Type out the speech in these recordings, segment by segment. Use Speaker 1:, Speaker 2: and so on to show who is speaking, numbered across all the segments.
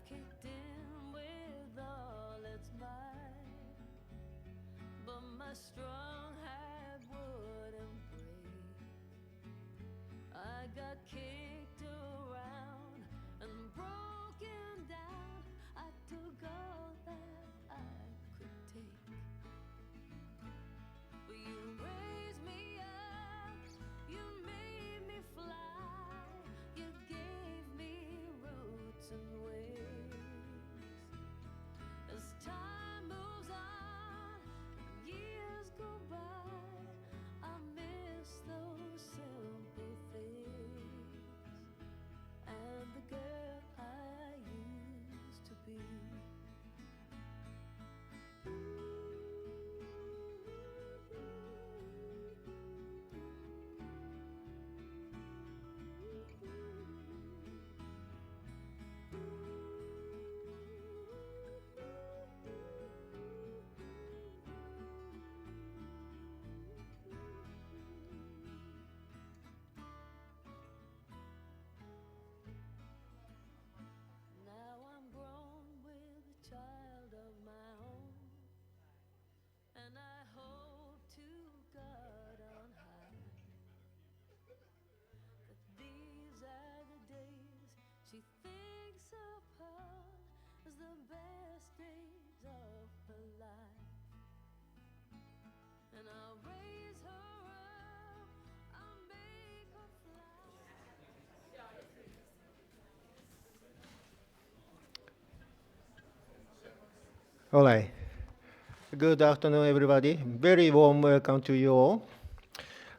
Speaker 1: kicked in with all its might, but my strong heart wouldn't break. I got kicked around and broken down. I took all that I could take, but you raised me up, you made me fly, you gave me roots and wings. As time moves on, years go by, I miss those simple things and the girl I used to be. Now I'm grown with a child of my own, and I hope to God on high that these are the days she thinks upon as the best days of her life. And I'll raise her up, I'll make her fly.
Speaker 2: All right. Good afternoon, everybody. Very warm welcome to you all.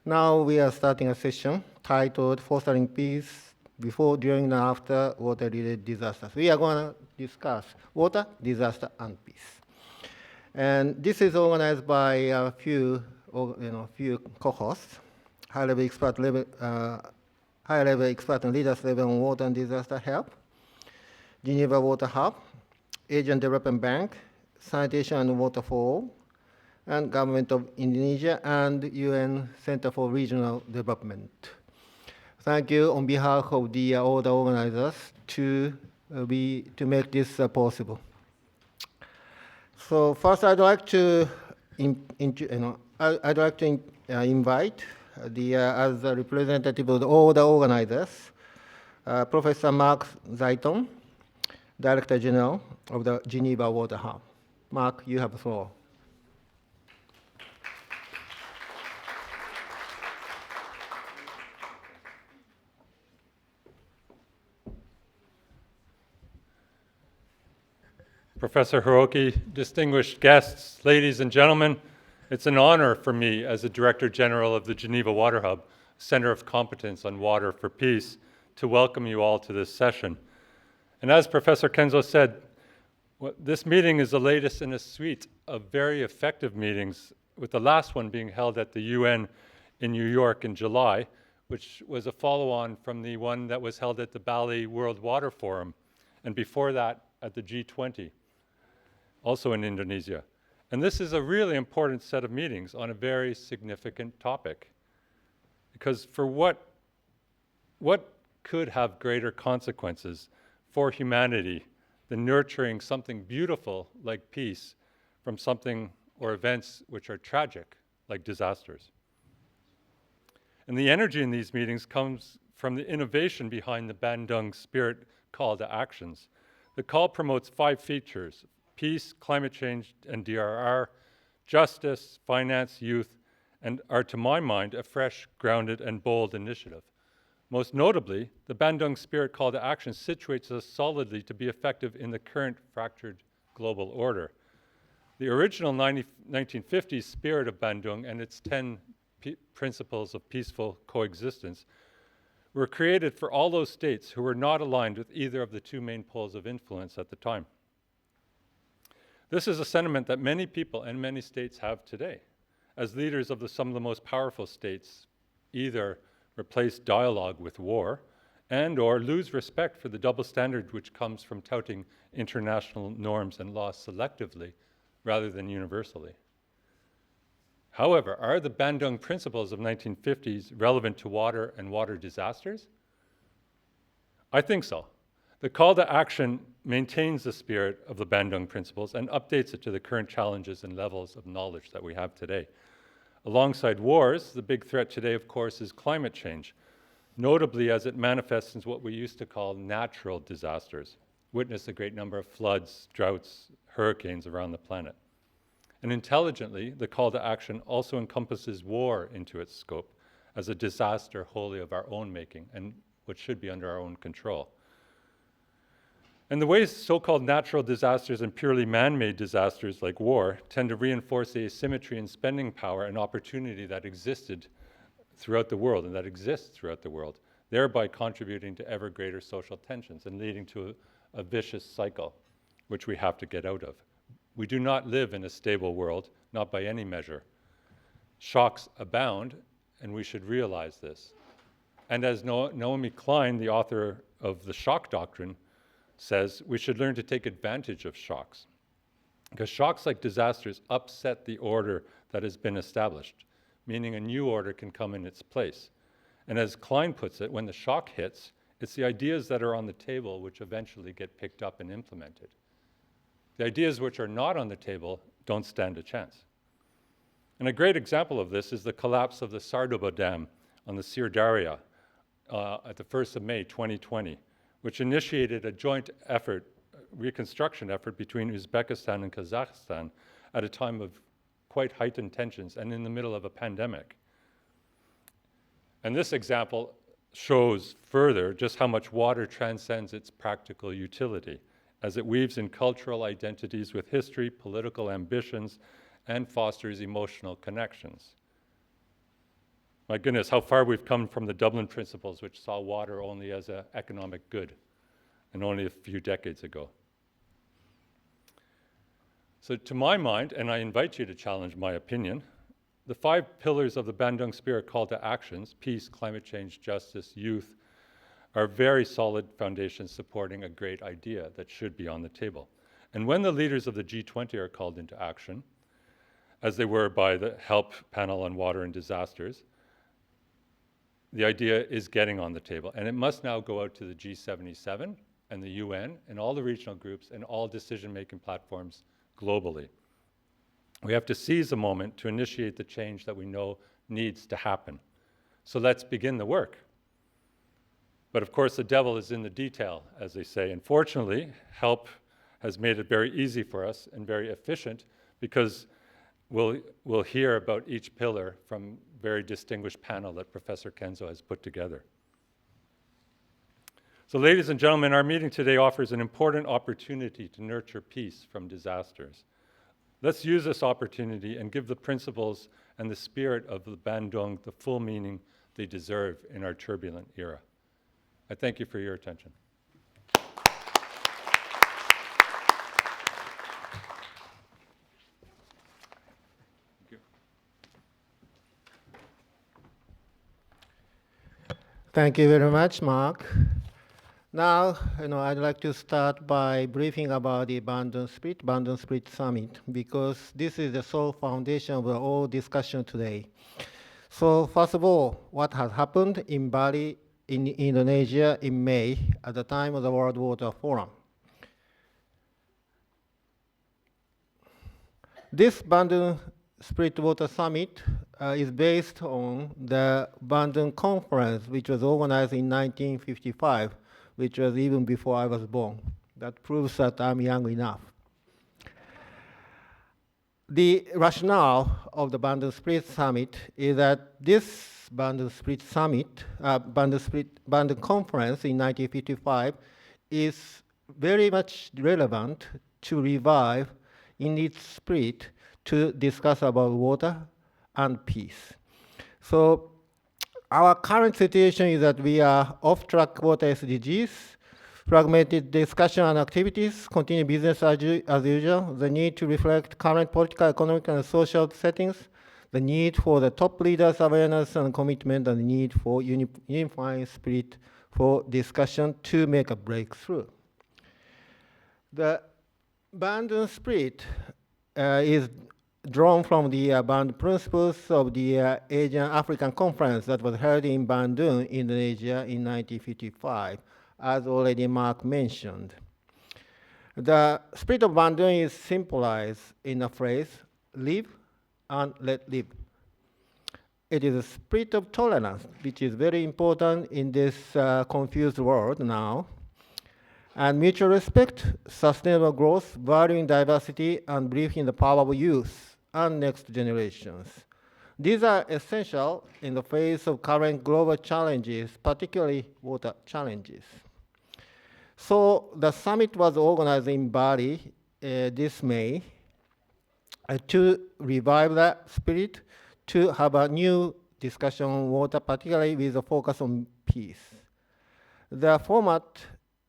Speaker 2: Now we are starting a session titled Fostering Peace Before, During, and After Water-Related Disasters. We are going to discuss water, disaster, and peace. And this is organized by a few co-hosts, high-level expert and leaders level on water and disaster help, Geneva Water Hub, Asian Development Bank, Sanitation and Water for All, and Government of Indonesia, and UN Center for Regional Development. Thank you on behalf of all the organizers to make this possible. So first, I'd like to invite as a representative of all the organizers, Professor Mark Zaiton, Director General of the Geneva Water Hub. Mark, you have the floor.
Speaker 3: Professor Hiroki, distinguished guests, ladies and gentlemen, it's an honor for me as the Director General of the Geneva Water Hub, Center of Competence on Water for Peace, to welcome you all to this session. And as Professor Kenzo said, this meeting is the latest in a suite of very effective meetings, with the last one being held at the UN in New York in July, which was a follow-on from the one that was held at the Bali World Water Forum, and before that at the G20, also in Indonesia. And this is a really important set of meetings on a very significant topic. Because for what could have greater consequences for humanity than nurturing something beautiful like peace from something or events which are tragic like disasters? And the energy in these meetings comes from the innovation behind the Bandung Spirit call to actions. The call promotes 5 features: peace, climate change, and DRR, justice, finance, youth, and are, to my mind, a fresh, grounded, and bold initiative. Most notably, the Bandung Spirit call to action situates us solidly to be effective in the current fractured global order. The original 1950s spirit of Bandung and its 10 principles of peaceful coexistence were created for all those states who were not aligned with either of the 2 main poles of influence at the time. This is a sentiment that many people and many states have today, as leaders of some of the most powerful states either replace dialogue with war and or lose respect for the double standard which comes from touting international norms and laws selectively rather than universally. However, are the Bandung principles of 1950s relevant to water and water disasters? I think so. The call to action maintains the spirit of the Bandung Principles and updates it to the current challenges and levels of knowledge that we have today. Alongside wars, the big threat today, of course, is climate change, notably as it manifests in what we used to call natural disasters. Witness a great number of floods, droughts, hurricanes around the planet. And intelligently, the call to action also encompasses war into its scope as a disaster wholly of our own making and what should be under our own control. And the ways so-called natural disasters and purely man-made disasters like war tend to reinforce the asymmetry in spending power and opportunity that existed throughout the world and that exists throughout the world, thereby contributing to ever greater social tensions and leading to a vicious cycle, which we have to get out of. We do not live in a stable world, not by any measure. Shocks abound, and we should realize this. And as Naomi Klein, the author of The Shock Doctrine, says, we should learn to take advantage of shocks. Because shocks like disasters upset the order that has been established, meaning a new order can come in its place. And as Klein puts it, when the shock hits, it's the ideas that are on the table which eventually get picked up and implemented. The ideas which are not on the table don't stand a chance. And a great example of this is the collapse of the Sardoba Dam on the Sir Darya at the 1st of May 2020, which initiated a joint effort, reconstruction effort between Uzbekistan and Kazakhstan at a time of quite heightened tensions and in the middle of a pandemic. And this example shows further just how much water transcends its practical utility as it weaves in cultural identities with history, political ambitions, and fosters emotional connections. My goodness, how far we've come from the Dublin Principles, which saw water only as an economic good, and only a few decades ago. So to my mind, and I invite you to challenge my opinion, the 5 pillars of the Bandung Spirit call to actions, peace, climate change, justice, youth, are very solid foundations supporting a great idea that should be on the table. And when the leaders of the G20 are called into action, as they were by the HELP panel on water and disasters, the idea is getting on the table, and it must now go out to the G77 and the UN and all the regional groups and all decision-making platforms globally. We have to seize the moment to initiate the change that we know needs to happen. So let's begin the work. But of course, the devil is in the detail, as they say. And fortunately, HELP has made it very easy for us and very efficient because we'll hear about each pillar from very distinguished panel that Professor Kenzo has put together. So ladies and gentlemen, our meeting today offers an important opportunity to nurture peace from disasters. Let's use this opportunity and give the principles and the spirit of the Bandung the full meaning they deserve in our turbulent era. I thank you for your attention.
Speaker 2: Thank you very much, Mark. Now, I'd like to start by briefing about the Bandung Spirit Summit, because this is the sole foundation of all discussion today. So first of all, what has happened in Bali, in Indonesia in May at the time of the World Water Forum. This Bandung Spirit Water Summit is based on the Bandung Conference, which was organized in 1955, which was even before I was born. That proves that I'm young enough. The rationale of the Bandung Spirit Summit is that this Bandung Spirit Summit, Bandung Conference in 1955 is very much relevant to revive in its spirit to discuss about water and peace. So our current situation is that we are off-track water SDGs, fragmented discussion and activities, continue business as usual, the need to reflect current political, economic, and social settings, the need for the top leaders' awareness and commitment, and the need for unifying spirit for discussion to make a breakthrough. The Bandung Spirit is drawn from the Bandung Principles of the Asian African Conference that was held in Bandung, Indonesia in 1955. as already Mark mentioned. The spirit of Bandung is symbolized in the phrase, live and let live. It is a spirit of tolerance, which is very important in this confused world now. And mutual respect, sustainable growth, valuing diversity, and belief in the power of youth and next generations. These are essential in the face of current global challenges, particularly water challenges. So the summit was organized in Bali this May to revive that spirit, to have a new discussion on water, particularly with a focus on peace. The format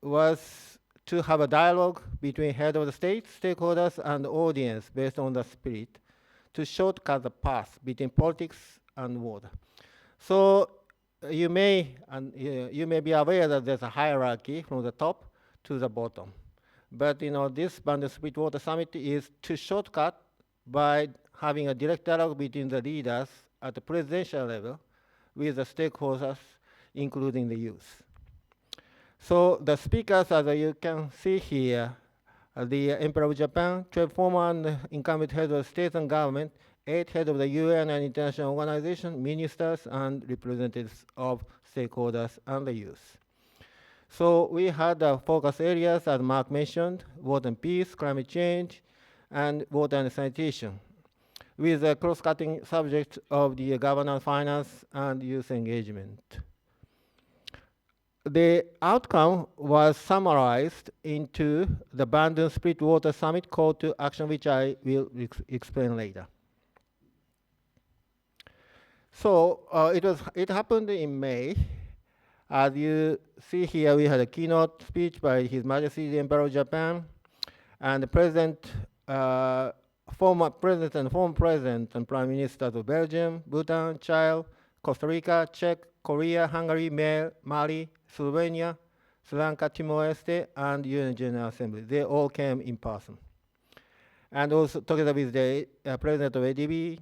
Speaker 2: was to have a dialogue between head of the state, stakeholders, and audience based on the spirit to shortcut the path between politics and water. So you may be aware that there's a hierarchy from the top to the bottom. But this Bandung Spirit Water Summit is to shortcut by having a direct dialogue between the leaders at the presidential level with the stakeholders, including the youth. So the speakers, as you can see here, the Emperor of Japan, 12 former and incumbent heads of state and government, 8 heads of the UN and international organizations, ministers, and representatives of stakeholders and the youth. So we had focus areas, as Mark mentioned, water and peace, climate change, and water and sanitation, with a cross-cutting subject of the governance, finance, and youth engagement. The outcome was summarized into the Bandung Spirit Water Summit call to action, which I will explain later. So it happened in May. As you see here, we had a keynote speech by His Majesty the Emperor of Japan, and the former president and prime ministers of Belgium, Bhutan, Chile, Costa Rica, Czech, Korea, Hungary, Mali, Slovenia, Sri Lanka, Timor-Leste, and UN General Assembly. They all came in person. And also together with the president of ADB,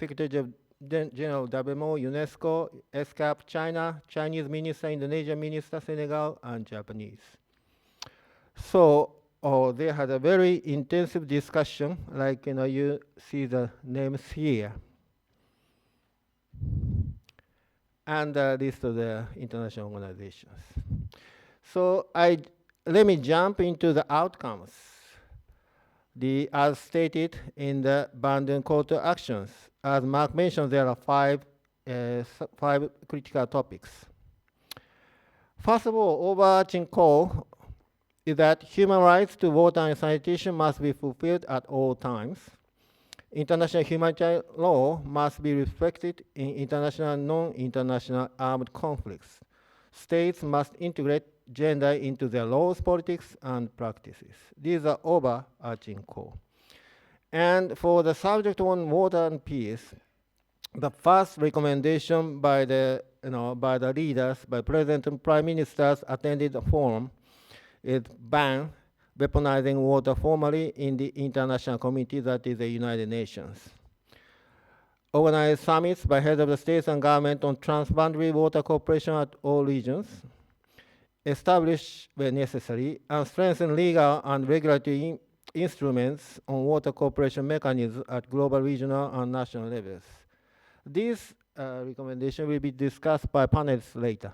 Speaker 2: Secretary General of WMO, UNESCO, ESCAP, China, Chinese minister, Indonesian minister, Senegal, and Japanese. So they had a very intensive discussion, like you see the names here. And the list of the international organizations. So let me jump into the outcomes. As stated in the Bandung call to actions. As Mark mentioned, there are five critical topics. First of all, overarching call is that human rights to water and sanitation must be fulfilled at all times. International humanitarian law must be respected in international and non-international armed conflicts. States must integrate gender into their laws, politics, and practices. These are overarching core. And for the subject on water and peace, the first recommendation by the leaders, by president and prime ministers attended the forum, is ban weaponizing water formally in the international community, that is the United Nations. Organize summits by heads of the states and government on transboundary water cooperation at all regions. Establish, where necessary, and strengthen legal and regulatory instruments on water cooperation mechanisms at global, regional, and national levels. These recommendations will be discussed by panelists later.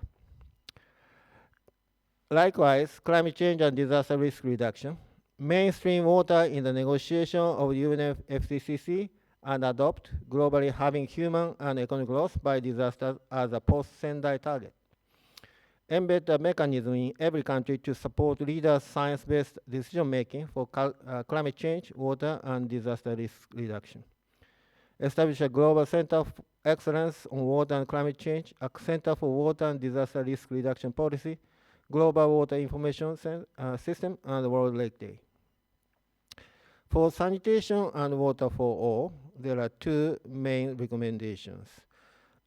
Speaker 2: Likewise, climate change and disaster risk reduction, mainstream water in the negotiation of UNFCCC, and adopt globally having human and economic loss by disasters as a post-Sendai target. Embed a mechanism in every country to support leaders' science-based decision-making for climate change, water, and disaster risk reduction. Establish a global center of excellence on water and climate change, a center for water and disaster risk reduction policy, global water information system, and World Lake Day. For sanitation and water for all, there are two main recommendations.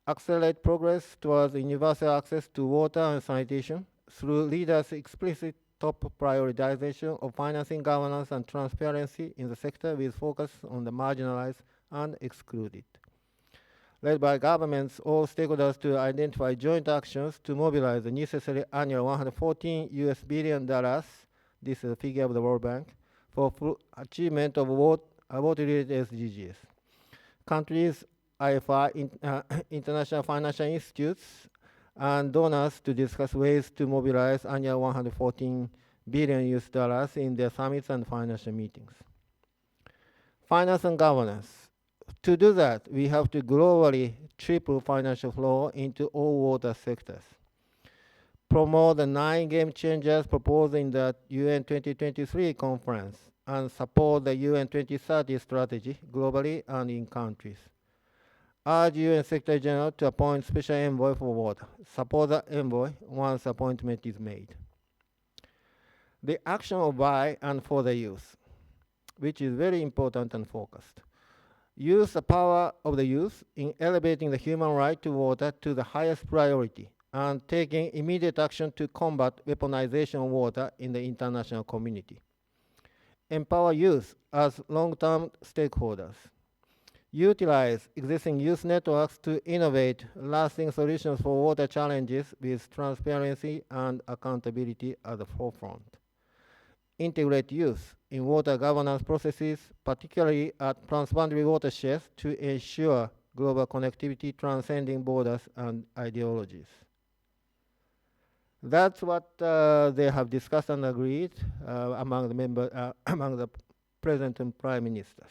Speaker 2: Accelerate progress towards universal access to water and sanitation through leaders' explicit top prioritization of financing, governance, and transparency in the sector with focus on the marginalized and excluded. led by governments or stakeholders to identify joint actions to mobilize the necessary annual $114 billion, this is a figure of the World Bank, for achievement of water-related SDGs. Countries, IFI, international financial institutes, and donors to discuss ways to mobilize annual $114 billion in their summits and financial meetings. Finance and governance. To do that, we have to globally triple financial flow into all water sectors. Promote the 9 game changers proposed in the UN 2023 conference and support the UN 2030 strategy globally and in countries. Urge UN Secretary General to appoint special envoy for water. Support the envoy once appointment is made. The action of by and for the youth, which is very important and focused. Use the power of the youth in elevating the human right to water to the highest priority and taking immediate action to combat weaponization of water in the international community. Empower youth as long-term stakeholders. Utilize existing youth networks to innovate lasting solutions for water challenges with transparency and accountability at the forefront. Integrate youth in water governance processes, particularly at transboundary watersheds, to ensure global connectivity transcending borders and ideologies. That's what they have discussed and agreed among the members, among the President and Prime Ministers.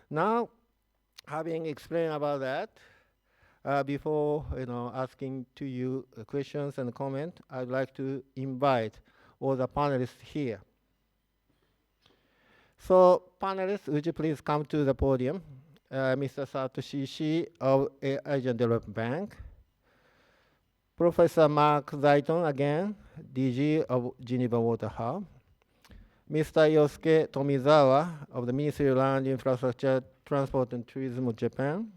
Speaker 2: Now, having explained about that, before asking to you questions and comment, I'd like to invite all the panelists here. So, panelists, would you please come to the podium? Mr. Satoshi Ishii of Asian Development Bank, Professor Mark Zaiton again, DG of Geneva Water Hub, Mr. Yosuke Tomizawa of the Ministry of Land, Infrastructure, Transport and Tourism of Japan,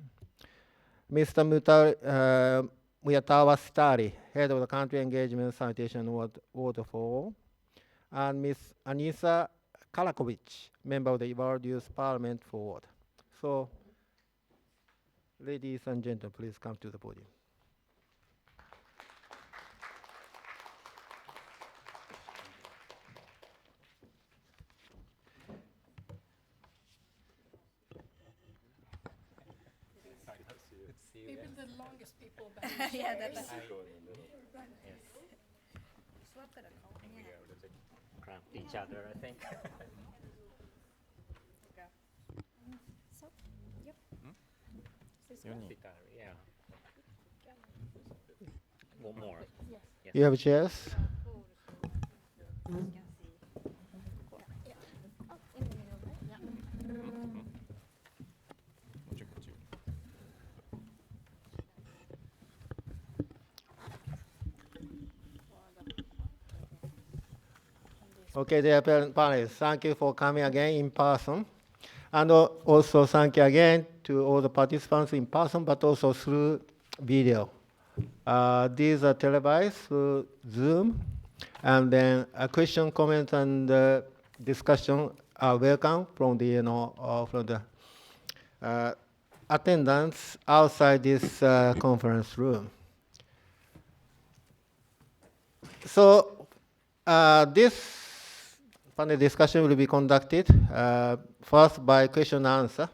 Speaker 2: Mr. Muyatawa Sitari, Head of the Country Engagement, Sanitation and Water for All, and Ms. Anissa Kalakovic, Member of the World Youth Parliament for Water. So, ladies and gentlemen, please come to the podium.
Speaker 4: Maybe the longest people back.
Speaker 5: Yeah, that's
Speaker 4: Yes.
Speaker 5: Cramp each other, I think.
Speaker 4: So, yep. This
Speaker 5: You
Speaker 4: one?
Speaker 5: need, yeah. One more.
Speaker 4: Yes.
Speaker 5: Yes.
Speaker 2: You have chairs?
Speaker 4: Yeah. Oh, in the middle, right? Yeah.
Speaker 2: Okay, dear panelists, thank you for coming again in person. And also thank you again to all the participants in person, but also through video. These are televised through Zoom. And then a question, comment, and discussion are welcome from the, attendants outside this conference room. So this panel discussion will be conducted first by question and answer.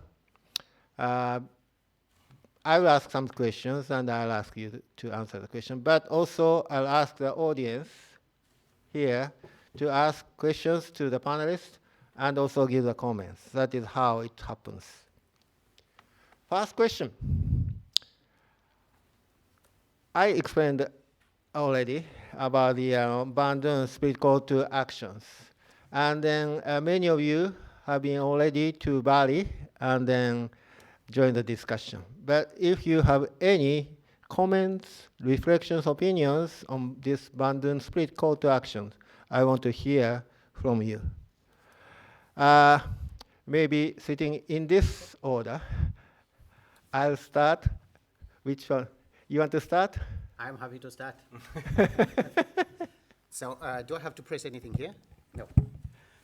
Speaker 2: I will ask some questions and I'll ask you to answer the question, but also I'll ask the audience here to ask questions to the panelists and also give the comments. That is how it happens. First question. I explained already about the Bandung split call to actions. And then many of you have been already to Bali and then joined the discussion. But if you have any comments, reflections, opinions on this Bandung split call to action, I want to hear from you. Maybe sitting in this order, I'll start. Which one? You want to start?
Speaker 6: I'm happy to start. So, do I have to press anything here? No.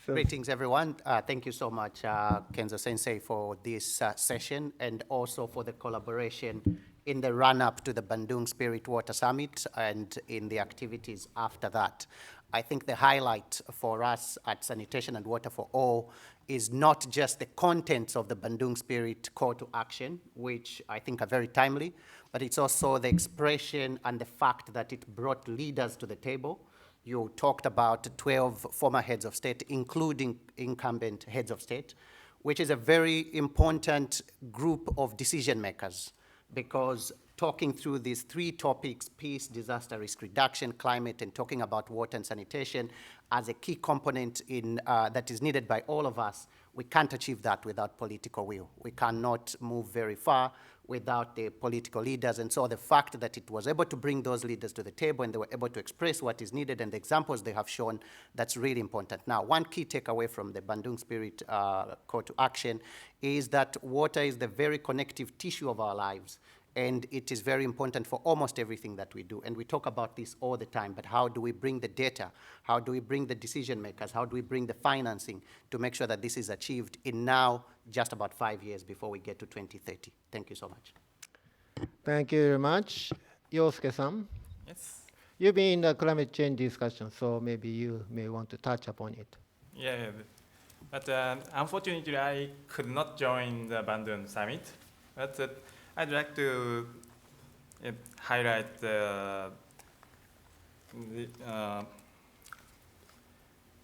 Speaker 2: So-
Speaker 6: Greetings, everyone. Thank you so much, Kenzo Sensei, for this session and also for the collaboration in the run-up to the Bandung Spirit Water Summit and in the activities after that. I think the highlight for us at Sanitation and Water for All is not just the contents of the Bandung Spirit call to action, which I think are very timely, but it's also the expression and the fact that it brought leaders to the table. You talked about 12 former heads of state, including incumbent heads of state, which is a very important group of decision makers, because talking through these three topics, peace, disaster risk reduction, climate, and talking about water and sanitation as a key component in, that is needed by all of us, we can't achieve that without political will. We cannot move very far without the political leaders. And so the fact that it was able to bring those leaders to the table and they were able to express what is needed and the examples they have shown, that's really important. Now, one key takeaway from the Bandung Spirit call to action is that water is the very connective tissue of our lives. And it is very important for almost everything that we do. And we talk about this all the time, but how do we bring the data? How do we bring the decision makers? How do we bring the financing to make sure that this is achieved in now just about 5 years before we get to 2030? Thank you so much.
Speaker 2: Thank you very much. Yosuke-san,
Speaker 7: Yes.
Speaker 2: you've been in the climate change discussion, so maybe you may want to touch upon it.
Speaker 7: Yeah. But unfortunately, I could not join the Bandung summit. But I'd like to highlight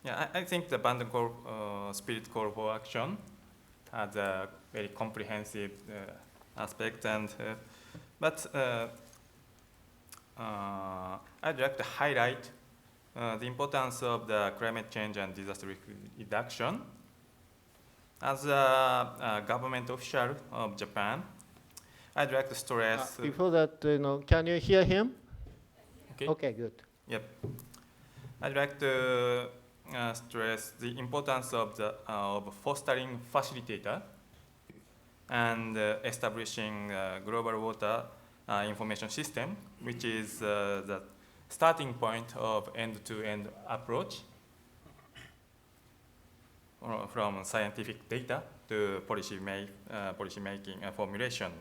Speaker 7: I think the Bandung Spirit Call for Action has a very comprehensive aspect, and I'd like to highlight the importance of the climate change and disaster risk reduction. As a government official of Japan, I'd like to stress.
Speaker 2: Before that, can you hear him?
Speaker 7: Okay.
Speaker 2: Okay, good.
Speaker 7: Yep. I'd like to stress the importance of fostering facilitator and establishing a global water information system, which is the starting point of end-to-end approach from scientific data to policy making formulation.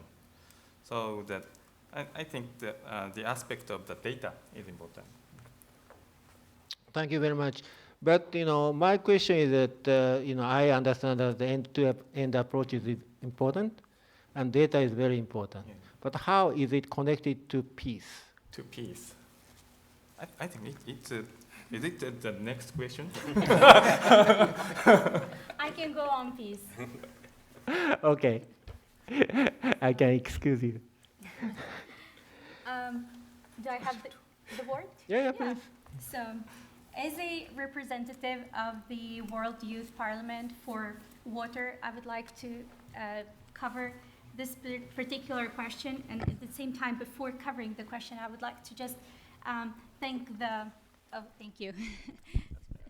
Speaker 7: So that I think that the aspect of the data is important.
Speaker 2: Thank you very much. But my question is that I understand that the end-to-end approach is important, and data is very important.
Speaker 7: Yeah.
Speaker 2: But how is it connected to peace?
Speaker 7: To peace. I think it's is it the next question?
Speaker 4: I can go on, please.
Speaker 2: Okay, I can excuse you.
Speaker 4: Do I have the word?
Speaker 2: Yeah, please.
Speaker 4: So, as a representative of the World Youth Parliament for Water, I would like to cover this particular question, and at the same time, before covering the question, I would like to just thank the, thank you.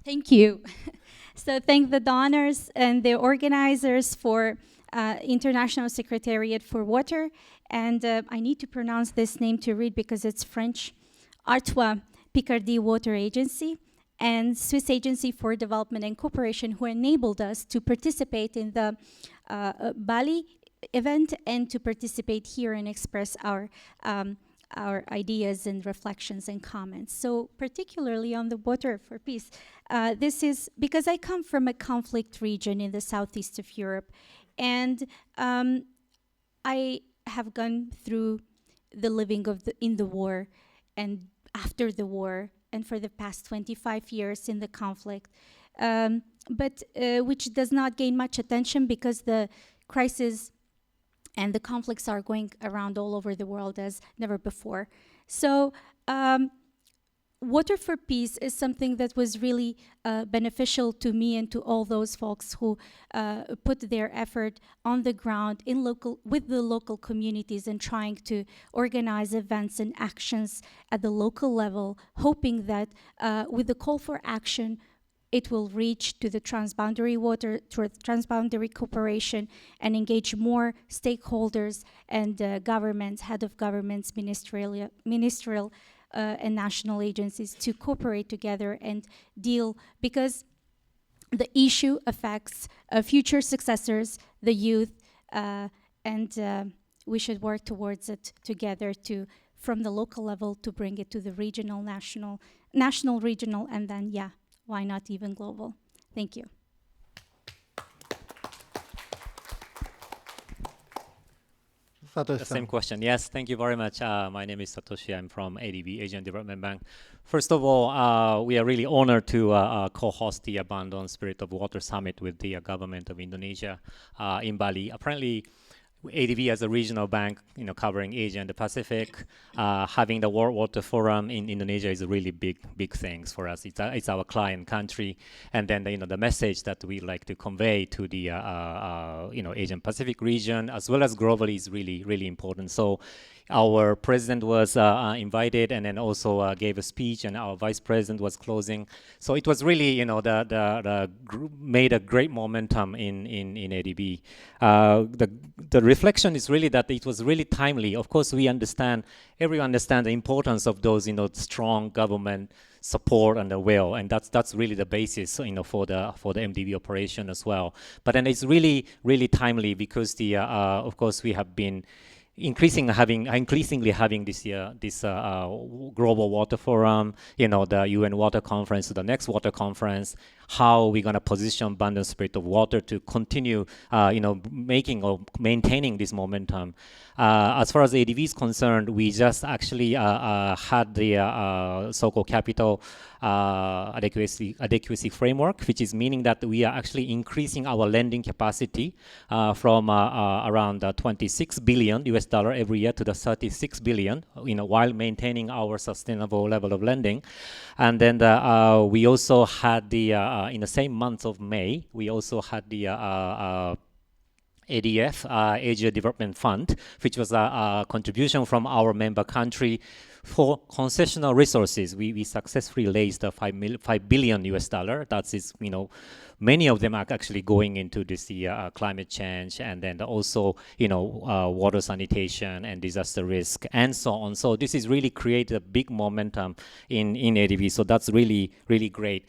Speaker 4: Thank you. So thank the donors and the organizers for International Secretariat for Water, and I need to pronounce this name to read because it's French, Artois Picardie Water Agency, and Swiss Agency for Development and Cooperation, who enabled us to participate in the Bali event and to participate here and express our ideas and reflections and comments. So particularly on the Water for Peace, this is because I come from a conflict region in the southeast of Europe, and I have gone through the living in the war and after the war, and for the past 25 years in the conflict, but which does not gain much attention because the crisis and the conflicts are going around all over the world as never before. So Water for Peace is something that was really beneficial to me and to all those folks who put their effort on the ground with the local communities and trying to organize events and actions at the local level, hoping that with the call for action, it will reach to the transboundary water, to transboundary cooperation, and engage more stakeholders and governments, head of governments, ministerial and national agencies to cooperate together and deal, because the issue affects future successors, the youth, and we should work towards it together from the local level to bring it to the regional, national, regional, and then, yeah, why not even global? Thank you.
Speaker 2: Satoshi-san.
Speaker 5: The same question. Yes, thank you very much. My name is Satoshi. I'm from ADB, Asian Development Bank. First of all, we are really honored to co-host the Abandon Spirit of Water Summit with the government of Indonesia in Bali. Apparently, ADB as a regional bank, covering Asia and the Pacific, having the World Water Forum in Indonesia is a really big things for us. It's our client country, and then the message that we like to convey to the Asian Pacific region as well as globally is really important. So our president was invited and then also gave a speech, and our vice president was closing. So it was really, the group made a great momentum in ADB. The reflection is really that it was really timely. Of course, everyone understands the importance of those, strong government support and the will, and that's really the basis, for the MDB operation as well. But then it's really timely because of course we have been increasingly having this global water forum, the UN water conference, the next water conference, how we're going to position abundant spirit of water to continue, making or maintaining this momentum. As far as ADV is concerned, we just actually had the so-called capital adequacy framework, which is meaning that we are actually increasing our lending capacity from around 26 billion US dollar every year to the 36 billion, while maintaining our sustainable level of lending. And then we also had in the same month of May, we also had the ADF, Asia Development Fund, which was a contribution from our member country for concessional resources. We successfully raised 5 billion US dollar. That is, many of them are actually going into this climate change, and then also, water sanitation and disaster risk and so on. So this is really created a big momentum in ADB. So that's really great.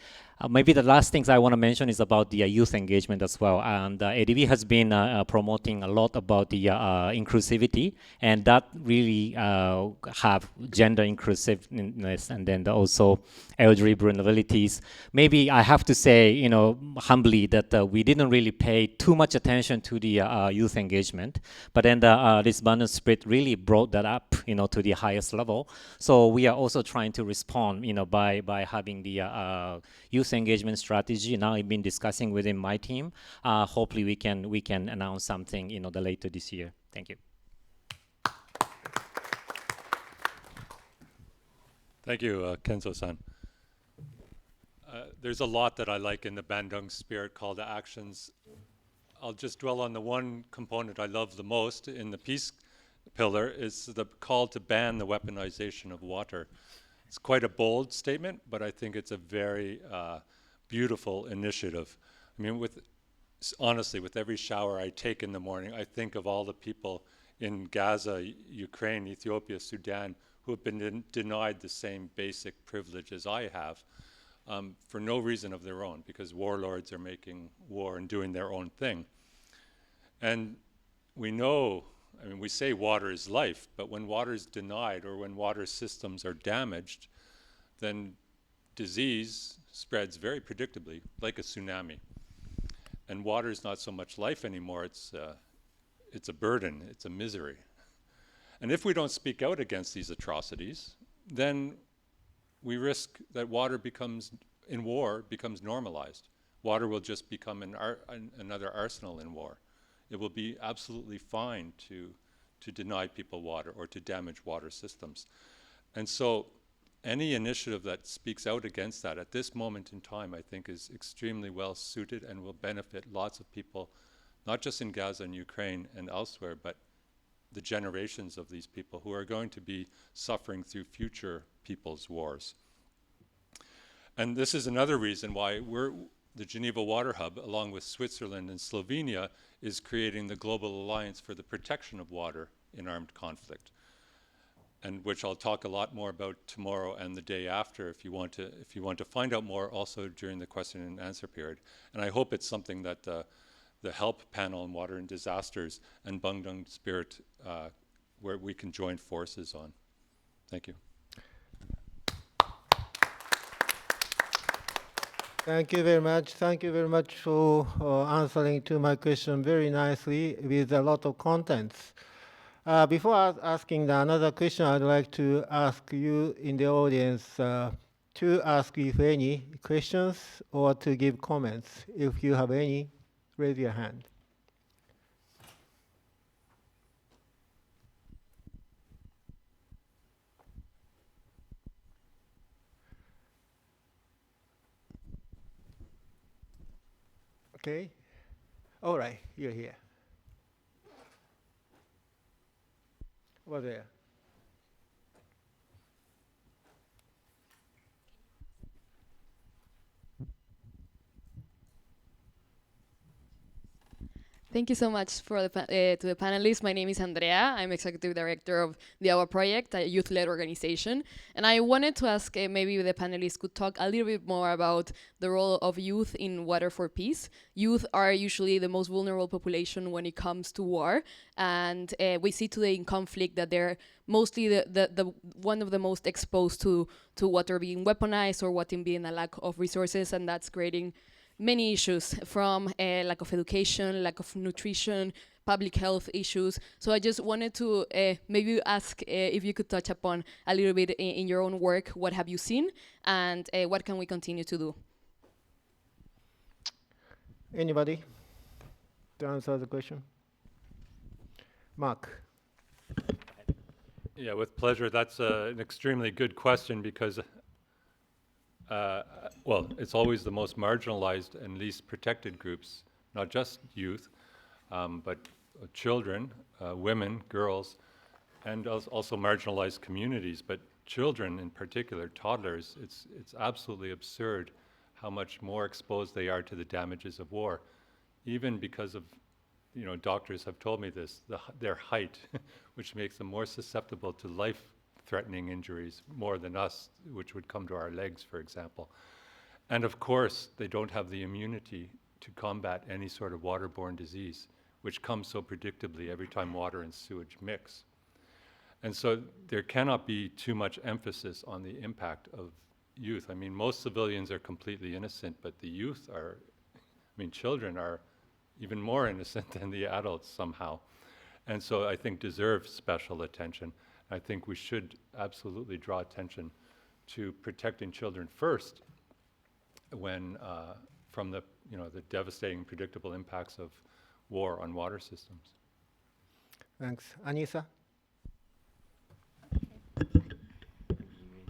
Speaker 5: Maybe the last things I want to mention is about the youth engagement as well. And ADB has been promoting a lot about the inclusivity, and that really have gender inclusiveness, and then also elderly vulnerabilities. Maybe I have to say, humbly, that we didn't really pay too much attention to the youth engagement, but then this abundant spirit really brought that up, to the highest level. So we are also trying to respond, by having the youth engagement strategy. Now I've been discussing within my team. Hopefully we can announce something, the later this year. Thank you.
Speaker 3: Thank you, Kenzo-san. There's a lot that I like in the Bandung Spirit call to actions. I'll just dwell on the one component I love the most in the peace pillar is the call to ban the weaponization of water. It's quite a bold statement, but I think it's a very beautiful initiative. I mean, honestly, with every shower I take in the morning, I think of all the people in Gaza, Ukraine, Ethiopia, Sudan, who have been denied the same basic privilege as I have for no reason of their own, because warlords are making war and doing their own thing. And we know, we say water is life, but when water is denied or when water systems are damaged, then disease spreads very predictably, like a tsunami. And water is not so much life anymore, it's a burden, it's a misery. And if we don't speak out against these atrocities, then we risk that water becomes normalized. Water will just become another arsenal in war. It will be absolutely fine to deny people water or to damage water systems. And so any initiative that speaks out against that at this moment in time, I think, is extremely well suited and will benefit lots of people, not just in Gaza and Ukraine and elsewhere, but the generations of these people who are going to be suffering through future people's wars. And this is another reason why the Geneva Water Hub, along with Switzerland and Slovenia, is creating the Global Alliance for the Protection of Water in Armed Conflict. and which I'll talk a lot more about tomorrow and the day after if you want to find out more also during the question and answer period. And I hope it's something that the HELP panel on water and disasters and Bandung Spirit where we can join forces on. Thank you.
Speaker 2: Thank you very much. Thank you very much for answering to my question very nicely with a lot of contents. Before asking another question, I'd like to ask you in the audience to ask if any questions or to give comments. If you have any, raise your hand. Okay. All right, you're here. Over there.
Speaker 8: Thank you so much for to the panelists. My name is Andrea. I'm Executive Director of the Our Project, a youth-led organization. And I wanted to ask maybe the panelists could talk a little bit more about the role of youth in Water for Peace. Youth are usually the most vulnerable population when it comes to war. And we see today in conflict that they're mostly the one of the most exposed to water being weaponized or water being a lack of resources, and that's creating many issues from lack of education, lack of nutrition, public health issues. So I just wanted to maybe ask if you could touch upon a little bit in your own work, what have you seen and what can we continue to do?
Speaker 2: Anybody to answer the question? Mark.
Speaker 3: Yeah, with pleasure. That's an extremely good question because well, it's always the most marginalized and least protected groups, not just youth, but children, women, girls, and also marginalized communities. But children in particular, toddlers, it's absolutely absurd how much more exposed they are to the damages of war, even because of, doctors have told me this, their height, which makes them more susceptible to life-threatening injuries more than us, which would come to our legs, for example. And of course, they don't have the immunity to combat any sort of waterborne disease, which comes so predictably every time water and sewage mix. And so there cannot be too much emphasis on the impact of youth. I mean, most civilians are completely innocent, but the youth are, children are even more innocent than the adults somehow. And so I think deserve special attention. I think we should absolutely draw attention to protecting children first when from the devastating predictable impacts of war on water systems.
Speaker 2: Thanks. Anissa?
Speaker 9: We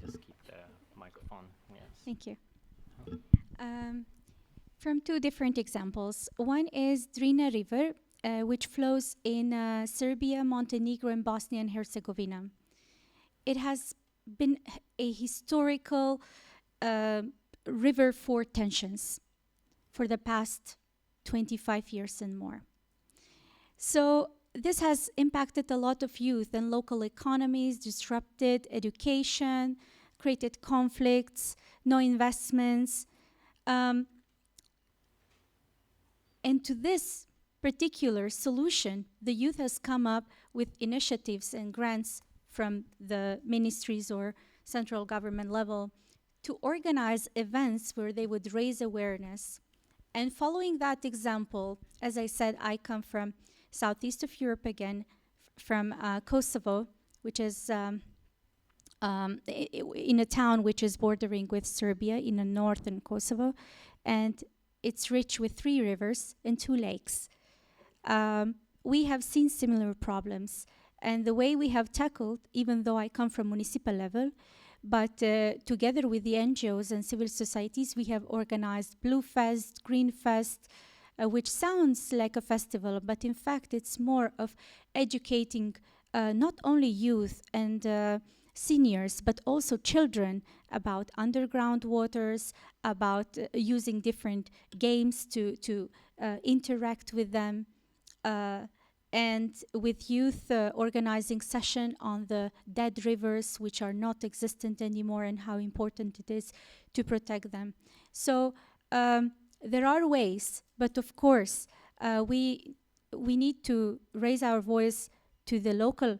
Speaker 9: just keep the microphone. Yes.
Speaker 4: Thank you. From two different examples. One is Drina River, which flows in Serbia, Montenegro, and Bosnia and Herzegovina. It has been a historical river for tensions for the past 25 years and more. So this has impacted a lot of youth and local economies, disrupted education, created conflicts, no investments. And to this particular solution, the youth has come up with initiatives and grants from the ministries or central government level to organize events where they would raise awareness. And following that example, as I said, I come from southeast of Europe again, from Kosovo, which is in a town which is bordering with Serbia in the northern Kosovo, and it's rich with 3 rivers and 2 lakes. We have seen similar problems, and the way we have tackled, even though I come from municipal level, but together with the NGOs and civil societies, we have organized Blue Fest, Green Fest, which sounds like a festival, but in fact it's more of educating not only youth and seniors, but also children about underground waters, about using different games to interact with them.
Speaker 10: and with youth organizing session on the dead rivers which are not existent anymore and how important it is to protect them. So there are ways, but of course we need to raise our voice to the local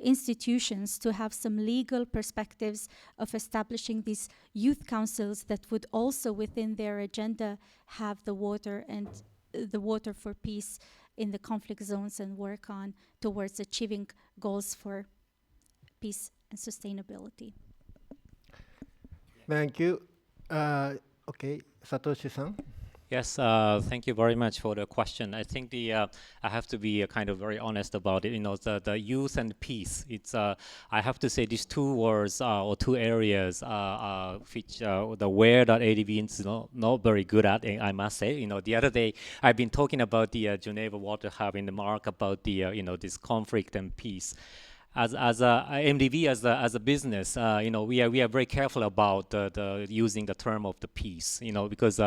Speaker 10: institutions to have some legal perspectives of establishing these youth councils that would also within their agenda have the water and the water for peace in the conflict zones and work on towards achieving goals for peace and sustainability.
Speaker 2: Thank you. Okay, Satoshi-san.
Speaker 5: Yes, thank you very much for the question. I think I have to be kind of very honest about it. You know, the youth and peace. It's I have to say these two words or two areas which the where that ADB is not very good at. I must say. You know, the other day I've been talking about the Geneva Water Hub in the mark about the you know, this conflict and peace. As a MDB, as a business, you know, we are very careful about the using the term of the peace, you know, because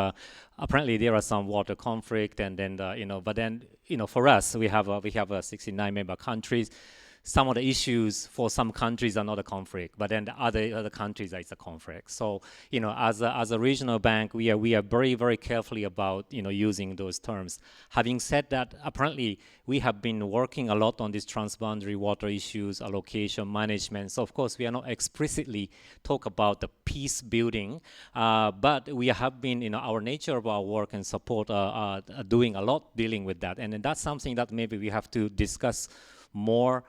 Speaker 5: apparently there are some water conflict, and then you know, but then you know, for us, we have 69 member countries. Some of the issues for some countries are not a conflict, but then the other countries it's a conflict. So you know, as a regional bank, we are very, very carefully about, you know, using those terms. Having said that, apparently we have been working a lot on these transboundary water issues, allocation, management. So of course we are not explicitly talk about the peace building, but we have been, you know, our nature of our work and support doing a lot dealing with that, and then that's something that maybe we have to discuss more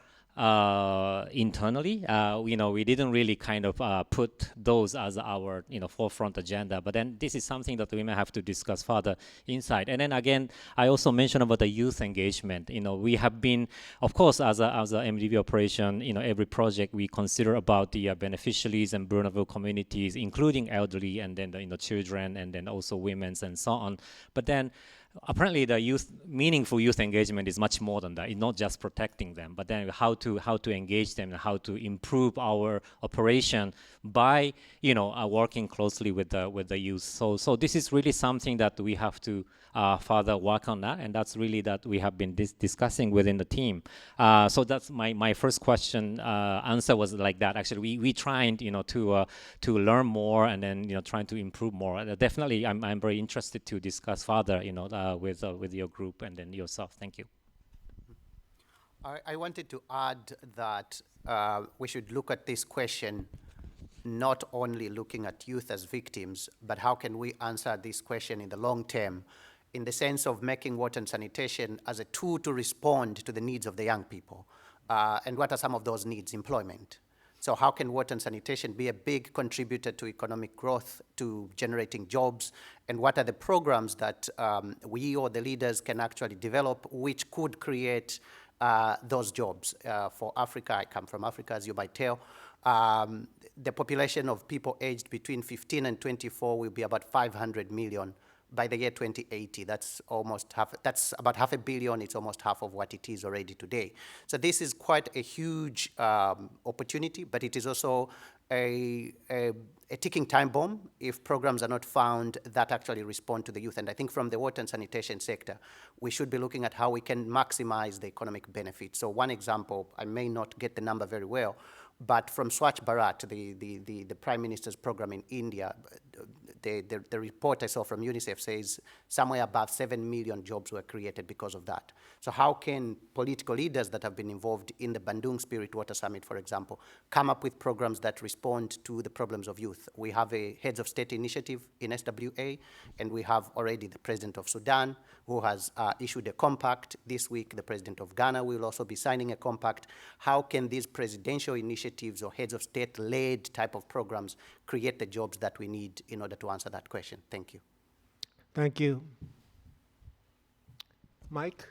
Speaker 5: internally. You know, we didn't really kind of put those as our, you know, forefront agenda, but then this is something that we may have to discuss further inside. And then again, I also mentioned about the youth engagement. You know, we have been, of course, as a MDB operation, you know, every project we consider about the beneficiaries and vulnerable communities, including elderly, and then the, you know, children, and then also women's and so on. But then apparently the meaningful youth engagement is much more than that. It's not just protecting them, but then how to engage them and how to improve our operation by, you know, working closely with the youth. So this is really something that we have to further work on that, and that's really that we have been discussing within the team. So that's my first question answer was like that. Actually, we tried, you know, to learn more, and then, you know, trying to improve more. Definitely, I'm very interested to discuss further, you know, with your group and then yourself. Thank you.
Speaker 6: I wanted to add that we should look at this question not only looking at youth as victims, but how can we answer this question in the long term, in the sense of making water and sanitation as a tool to respond to the needs of the young people. And what are some of those needs? Employment. So how can water and sanitation be a big contributor to economic growth, to generating jobs? And what are the programs that we or the leaders can actually develop which could create those jobs? For Africa, I come from Africa, as you might tell. The population of people aged between 15 and 24 will be about 500 million by the year 2080. That's almost half, that's about 500 million. It's almost half of what it is already today. So this is quite a huge opportunity, but it is also a ticking time bomb if programs are not found that actually respond to the youth. And I think from the water and sanitation sector, we should be looking at how we can maximize the economic benefits. So one example, I may not get the number very well, but from Swachh Bharat, the Prime Minister's program in India, the report I saw from UNICEF says somewhere above 7 million jobs were created because of that. So how can political leaders that have been involved in the Bandung Spirit Water Summit, for example, come up with programs that respond to the problems of youth? We have a Heads of State initiative in SWA, and we have already the President of Sudan, who has issued a compact. This week, the President of Ghana will also be signing a compact. How can these presidential initiatives or Heads of State-led type of programs create the jobs that we need in order to answer that question? Thank you.
Speaker 2: Thank you. Mike?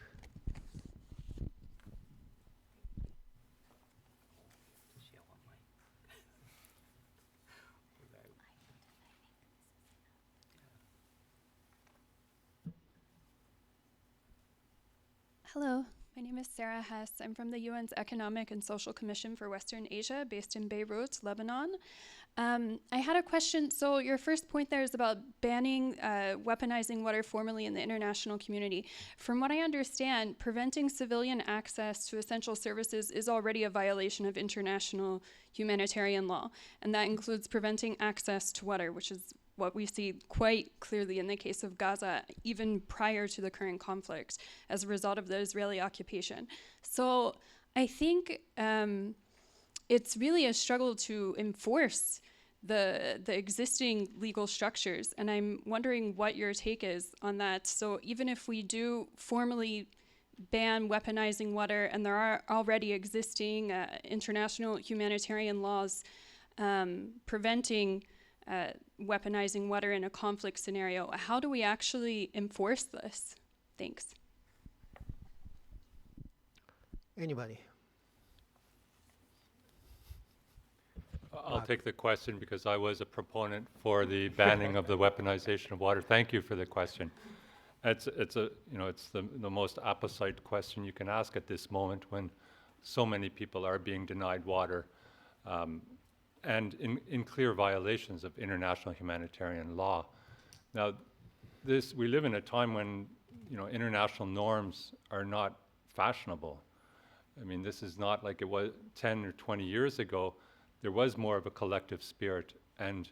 Speaker 11: Hello, my name is Sarah Hess. I'm from the UN's Economic and Social Commission for Western Asia, based in Beirut, Lebanon. I had a question. So your first point there is about banning weaponizing water formally in the international community. From what I understand, preventing civilian access to essential services is already a violation of international humanitarian law, and that includes preventing access to water, which is what we see quite clearly in the case of Gaza, even prior to the current conflict, as a result of the Israeli occupation. So I think it's really a struggle to enforce the existing legal structures, and I'm wondering what your take is on that. So even if we do formally ban weaponizing water, and there are already existing international humanitarian laws preventing weaponizing water in a conflict scenario, how do we actually enforce this? Thanks.
Speaker 2: Anybody?
Speaker 3: I'll take the question because I was a proponent for the banning of the weaponization of water. Thank you for the question. It's the most apposite question you can ask at this moment when so many people are being denied water, and in clear violations of international humanitarian law. Now, we live in a time when international norms are not fashionable. I mean, this is not like it was 10 or 20 years ago. There was more of a collective spirit, and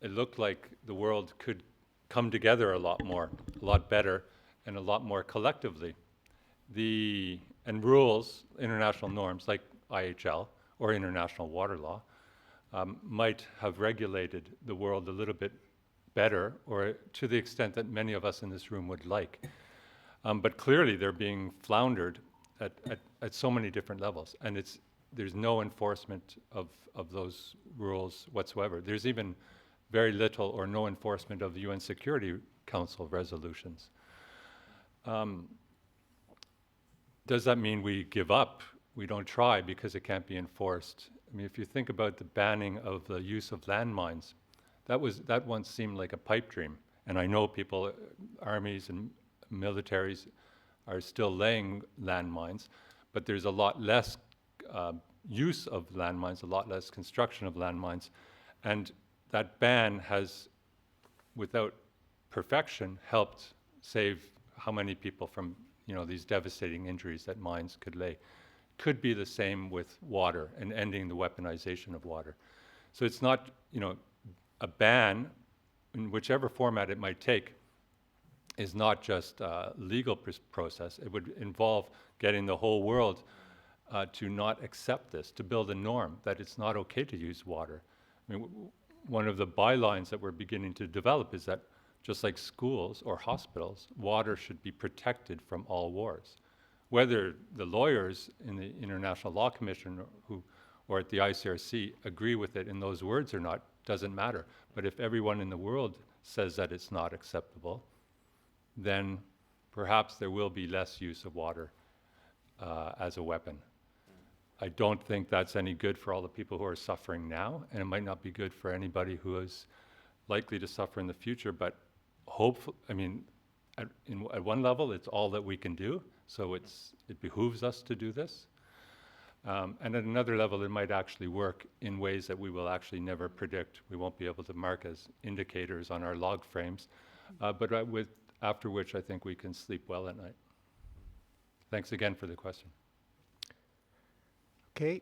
Speaker 3: it looked like the world could come together a lot more, a lot better, and a lot more collectively. And rules, international norms like IHL or international water law, might have regulated the world a little bit better, or to the extent that many of us in this room would like. But clearly they're being floundered at so many different levels, and there's no enforcement of those rules whatsoever. There's even very little or no enforcement of the UN Security Council resolutions. Does that mean we give up? We don't try because it can't be enforced? I mean, if you think about the banning of the use of landmines, that once seemed like a pipe dream. And I know people, armies and militaries are still laying landmines, but there's a lot less use of landmines, a lot less construction of landmines. And that ban has, without perfection, helped save how many people from these devastating injuries that mines could lay. Could be the same with water and ending the weaponization of water. So it's not, a ban, in whichever format it might take, is not just a legal process. It would involve getting the whole world to not accept this, to build a norm that it's not okay to use water. I mean, one of the bylines that we're beginning to develop is that just like schools or hospitals, water should be protected from all wars. Whether the lawyers in the International Law Commission or at the ICRC agree with it in those words or not doesn't matter. But if everyone in the world says that it's not acceptable, then perhaps there will be less use of water as a weapon. I don't think that's any good for all the people who are suffering now, and it might not be good for anybody who is likely to suffer in the future, but at one level, it's all that we can do, so it behooves us to do this. And at another level, it might actually work in ways that we will actually never predict. We won't be able to mark as indicators on our log frames, but after which I think we can sleep well at night. Thanks again for the question.
Speaker 2: Okay.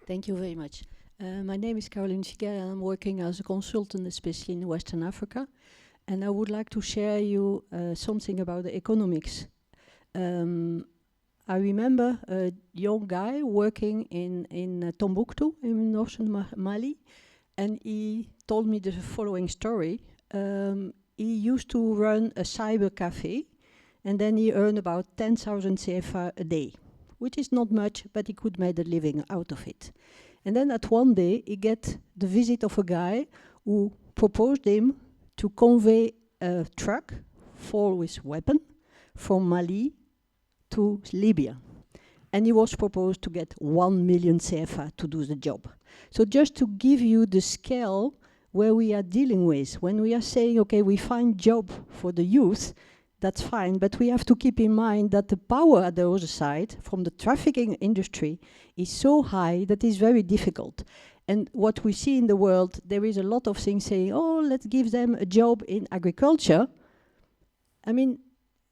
Speaker 12: Thank you very much. My name is Caroline Chiger, and I'm working as a consultant, especially in Western Africa. And I would like to share you something about the economics. I remember a young guy working in Tombouctou in northern Mali, and he told me the following story. He used to run a cyber cafe, and then he earned about 10,000 CFA a day, which is not much, but he could make a living out of it. And then at one day, he get the visit of a guy who proposed him to convey a truck full with weapon from Mali to Libya. And he was proposed to get 1 million CFA to do the job. So just to give you the scale where we are dealing with, when we are saying, okay, we find job for the youth, that's fine, but we have to keep in mind that the power at the other side from the trafficking industry is so high that it's very difficult. And what we see in the world, there is a lot of things saying, oh, let's give them a job in agriculture. I mean,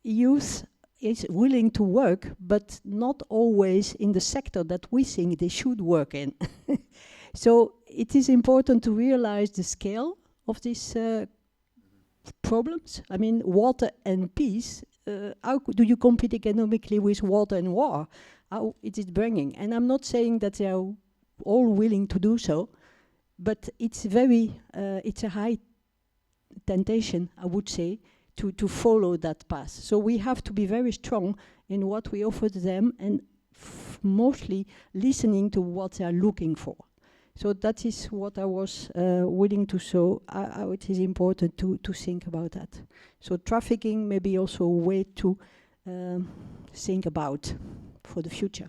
Speaker 12: youth is willing to work, but not always in the sector that we think they should work in. So it is important to realize the scale of these problems. I mean, water and peace, how do you compete economically with water and war? How it is bringing? And I'm not saying that they are all willing to do so, but it's it's a high temptation, I would say, to follow that path. So we have to be very strong in what we offer to them and mostly listening to what they are looking for. So that is what I was willing to show, how it is important to think about that. So trafficking may be also a way to think about for the future.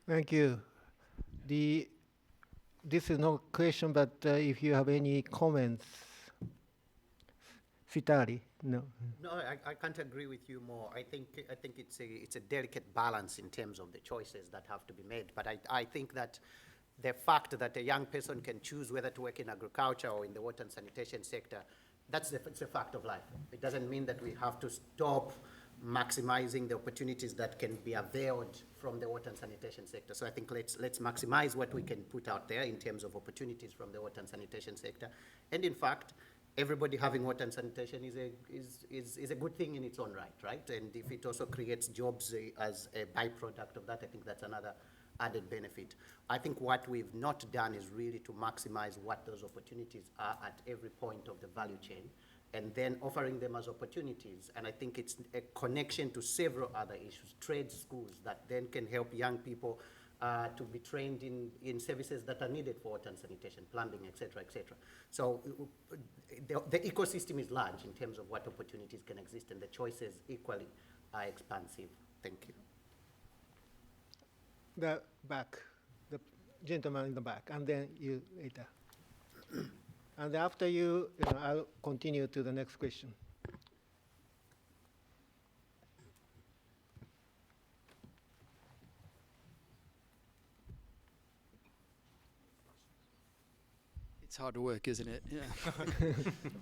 Speaker 2: Thank you. This is no question, but if you have any comments. Fitari, no.
Speaker 6: No, I can't agree with you more. I think it's a delicate balance in terms of the choices that have to be made. But I think that the fact that a young person can choose whether to work in agriculture or in the water and sanitation sector, it's a fact of life. It doesn't mean that we have to stop maximizing the opportunities that can be availed from the water and sanitation sector. So I think let's maximize what we can put out there in terms of opportunities from the water and sanitation sector. And in fact, everybody having water and sanitation is a good thing in its own right? And if it also creates jobs as a byproduct of that, I think that's another added benefit. I think what we've not done is really to maximize what those opportunities are at every point of the value chain, and then offering them as opportunities. And I think it's a connection to several other issues, trade schools that then can help young people to be trained in services that are needed for water and sanitation, plumbing, et cetera, et cetera. So the ecosystem is large in terms of what opportunities can exist, and the choices equally are expansive. Thank you.
Speaker 2: The back, the gentleman in the back, and then you later. And after you, I'll continue to the next question.
Speaker 13: It's hard work, isn't it? Yeah.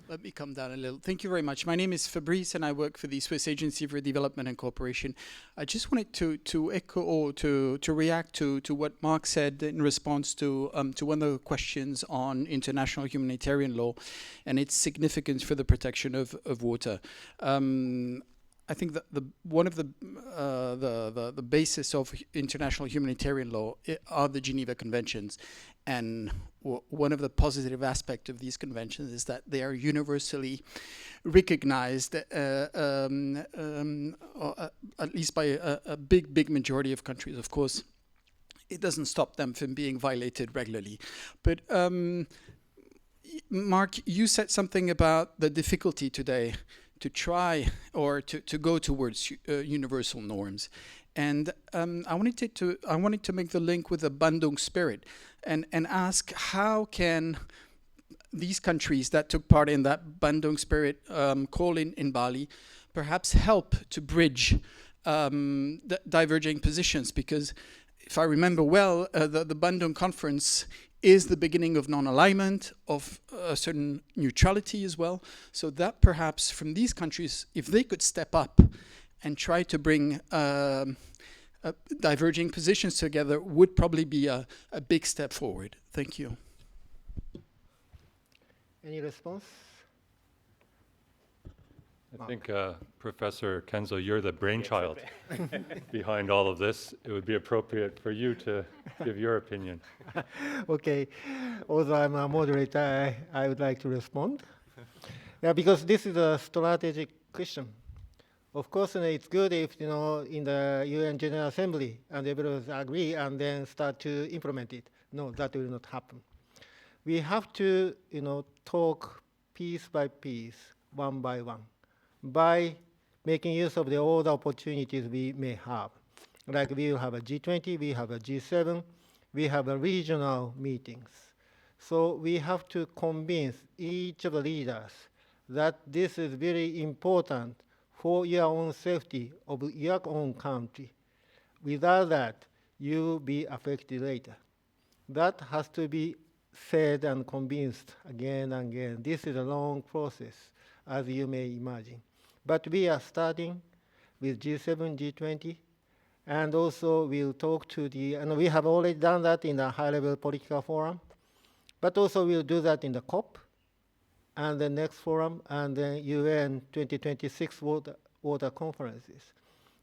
Speaker 13: Let me come down a little. Thank you very much. My name is Fabrice, and I work for the Swiss Agency for Development and Cooperation. I just wanted to echo or to react to what Mark said in response to one of the questions on international humanitarian law and its significance for the protection of water. I think that one of the basis of international humanitarian law are the Geneva Conventions, and one of the positive aspects of these conventions is that they are universally recognized, at least by a big majority of countries. Of course, it doesn't stop them from being violated regularly, but Mark, you said something about the difficulty today to try or to go towards universal norms, and I wanted to make the link with the Bandung spirit, and ask how can these countries that took part in that Bandung spirit call in Bali perhaps help to bridge the diverging positions, because if I remember well, the Bandung conference is the beginning of non-alignment, of a certain neutrality as well. So that perhaps from these countries, if they could step up and try to bring diverging positions together, would probably be a big step forward. Thank you.
Speaker 2: Any response?
Speaker 3: I think, Professor Kenzo, you're the brainchild behind all of this. It would be appropriate for you to give your opinion.
Speaker 2: Okay. Although I'm a moderator, I would like to respond. Yeah, because this is a strategic question. Of course, it's good if, in the UN General Assembly and everyone agree and then start to implement it. No, that will not happen. We have to, talk piece by piece, one by one, by making use of all the opportunities we may have. Like we will have a G20, we have a G7, we have a regional meetings. So we have to convince each of the leaders that this is very important for your own safety of your own country. Without that, you'll be affected later. That has to be said and convinced again and again. This is a long process, as you may imagine. But we are starting with G7, G20, and also we'll talk to and we have already done that in the high-level political forum, but also we'll do that in the COP, and the next forum, and the UN 2026 water conferences.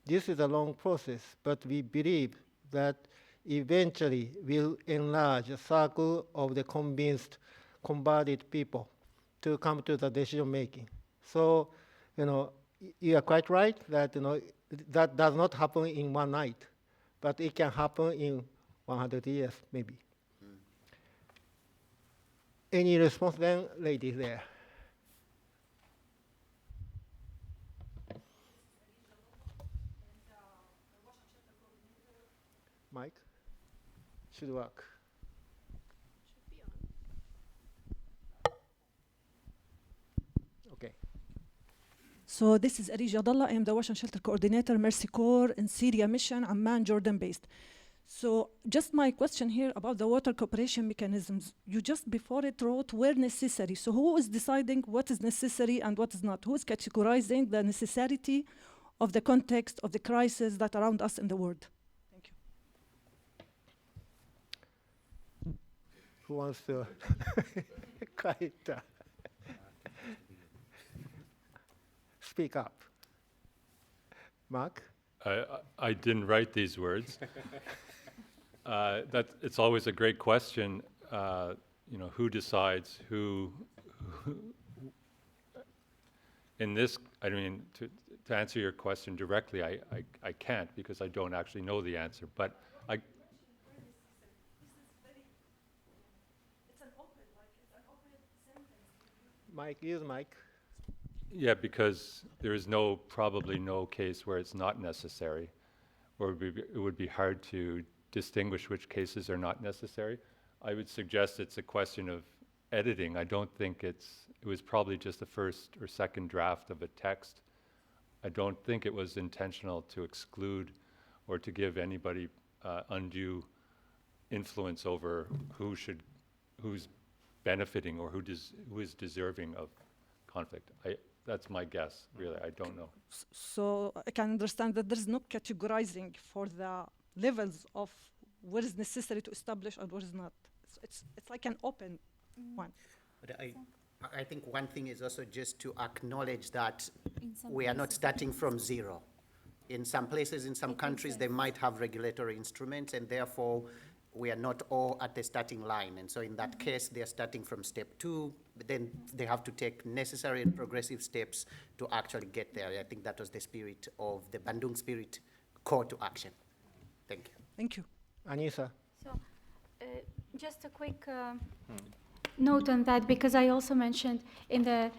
Speaker 2: This is a long process, but we believe that eventually we'll enlarge the circle of the convinced, converted people to come to the decision making. So, you are quite right that that does not happen in one night, but it can happen in 100 years, maybe. Any response then, ladies there? Mike? Should work. Okay.
Speaker 12: So this is Arij Abdallah. I am the Wash and Shelter Coordinator, Mercy Corps in Syria Mission, Amman, Jordan based. So just my question here about the water cooperation mechanisms. You just before it wrote where necessary. So who is deciding what is necessary and what is not? Who is categorizing the necessity of the context of the crisis that around us in the world? Thank you.
Speaker 2: Who wants to speak up? Mark?
Speaker 3: I didn't write these words. That it's always a great question. Who decides who in this? I mean, to answer your question directly, I can't because I don't actually know the answer. But
Speaker 2: Mike, use Mike.
Speaker 3: Yeah, because there is probably no case where it's not necessary, or it would be hard to distinguish which cases are not necessary. I would suggest it's a question of editing. I don't think it was probably just the first or second draft of a text. I don't think it was intentional to exclude or to give anybody undue influence over who's benefiting or who is deserving of conflict. That's my guess, really. I don't know.
Speaker 12: So I can understand that there's no categorizing for the levels of what is necessary to establish and what is not. It's like an open one.
Speaker 6: But I think one thing is also just to acknowledge that we are not starting from zero. In some places, in some countries, they might have regulatory instruments, and therefore we are not all at the starting line. And so in that case, they're starting from step 2, but then they have to take necessary and progressive steps to actually get there. I think that was the spirit of the Bandung Spirit call to action. Thank you.
Speaker 12: Thank you.
Speaker 2: Anissa.
Speaker 10: So just a quick note on that, because I also mentioned in the,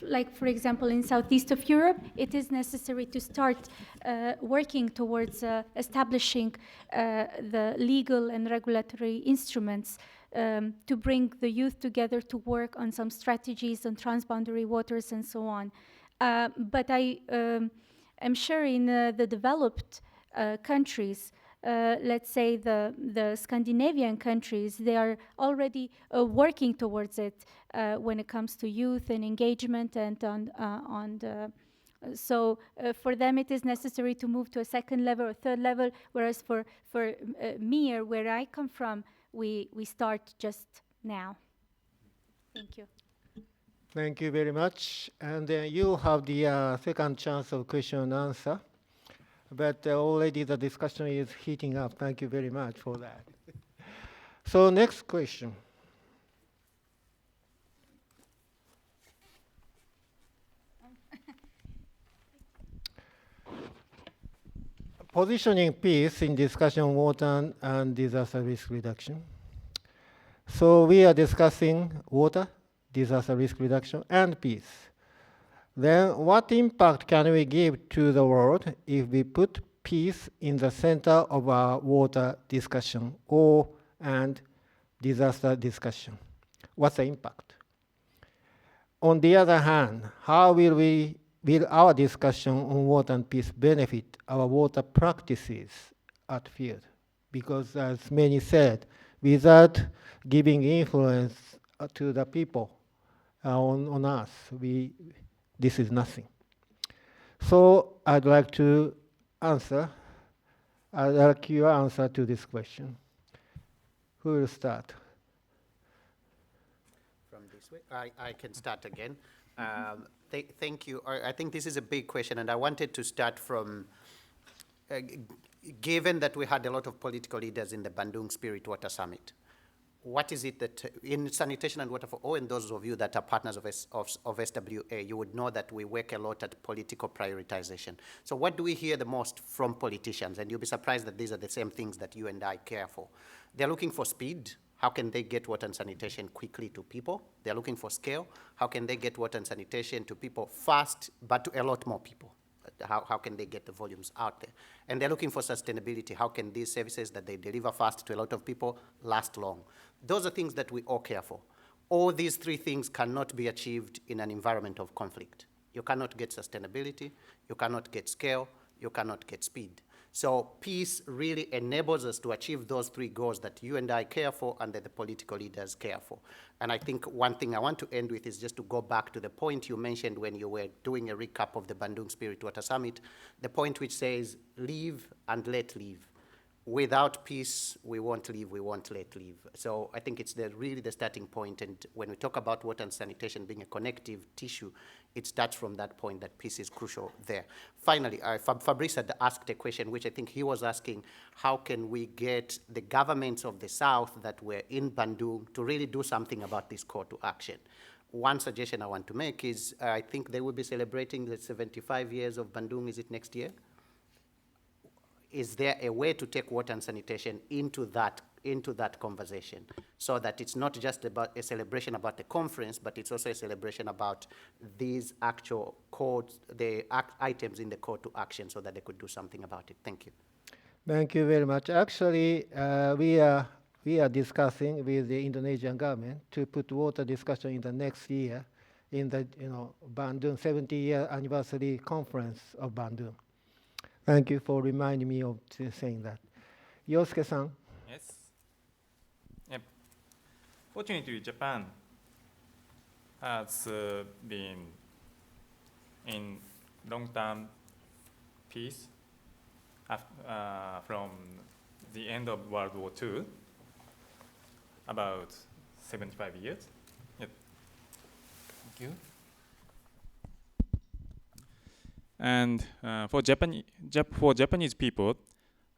Speaker 10: like for example, in southeast of Europe, it is necessary to start working towards establishing the legal and regulatory instruments to bring the youth together to work on some strategies on transboundary waters and so on. But I am sure in the developed countries, let's say the Scandinavian countries, they are already working towards it when it comes to youth and engagement and so for them it is necessary to move to a second level or third level, whereas for me, or where I come from, we start just now. Thank you.
Speaker 2: Thank you very much. And you have the second chance of question and answer. But already the discussion is heating up. Thank you very much for that. So next question. Positioning peace in discussion on water and disaster risk reduction. So we are discussing water, disaster risk reduction, and peace. Then what impact can we give to the world if we put peace in the center of our water discussion and disaster discussion? What's the impact? On the other hand, how will we will our discussion on water and peace benefit our water practices at field? Because as many said, without giving influence to the people on us, this is nothing. So I'd like to answer. I'd like your answer to this question. Who will start?
Speaker 6: From this way, I can start again. Thank you. I think this is a big question, and I wanted to start from, given that we had a lot of political leaders in the Bandung Spirit Water Summit, what is it that, in sanitation and water for all, and those of you that are partners of SWA, you would know that we work a lot at political prioritization. So what do we hear the most from politicians? And you'll be surprised that these are the same things that you and I care for. They're looking for speed. How can they get water and sanitation quickly to people? They're looking for scale. How can they get water and sanitation to people fast, but to a lot more people? How can they get the volumes out there? And they're looking for sustainability. How can these services that they deliver fast to a lot of people last long? Those are things that we all care for. All these three things cannot be achieved in an environment of conflict. You cannot get sustainability, you cannot get scale, you cannot get speed. So peace really enables us to achieve those three goals that you and I care for and that the political leaders care for. And I think one thing I want to end with is just to go back to the point you mentioned when you were doing a recap of the Bandung Spirit Water Summit, the point which says, live and let live. Without peace, we won't live, we won't let live. So I think it's really the starting point. And when we talk about water and sanitation being a connective tissue, it starts from that point that peace is crucial there. Finally, Fabrice had asked a question, which I think he was asking, how can we get the governments of the South that were in Bandung to really do something about this call to action? One suggestion I want to make is, I think they will be celebrating the 75 years of Bandung, is it next year? Is there a way to take water and sanitation into that conversation so that it's not just about a celebration about the conference, but it's also a celebration about these actual codes, the items in the call to action so that they could do something about it? Thank you.
Speaker 2: Thank you very much. Actually, we are discussing with the Indonesian government to put water discussion in the next year in the Bandung 70-year anniversary conference of Bandung. Thank you for reminding me of saying that. Yosuke-san.
Speaker 7: Yes. Yep. Fortunately, Japan has been in long-term peace from the end of World War II, about 75 years. Yep. Thank you. And for Japanese people,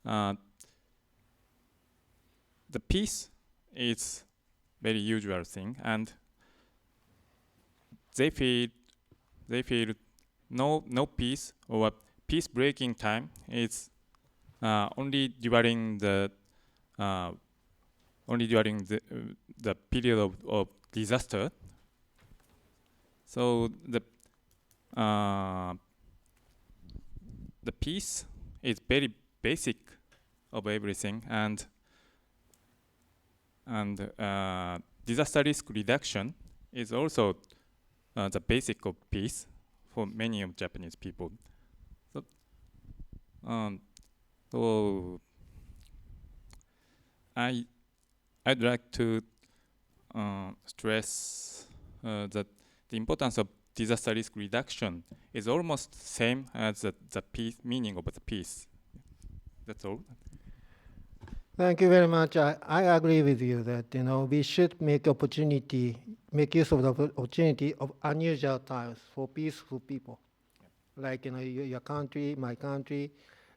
Speaker 7: the peace is very usual thing, and they feel no peace or peace breaking time is only during the period of disaster. So the peace is very basic of everything, and disaster risk reduction is also the basic of peace for many of Japanese people. So I'd like to stress that the importance of disaster risk reduction is almost same as the peace meaning of the peace. That's all.
Speaker 2: Thank you very much. I agree with you that we should make use of the opportunity of unusual times for peaceful people, like your country, my country.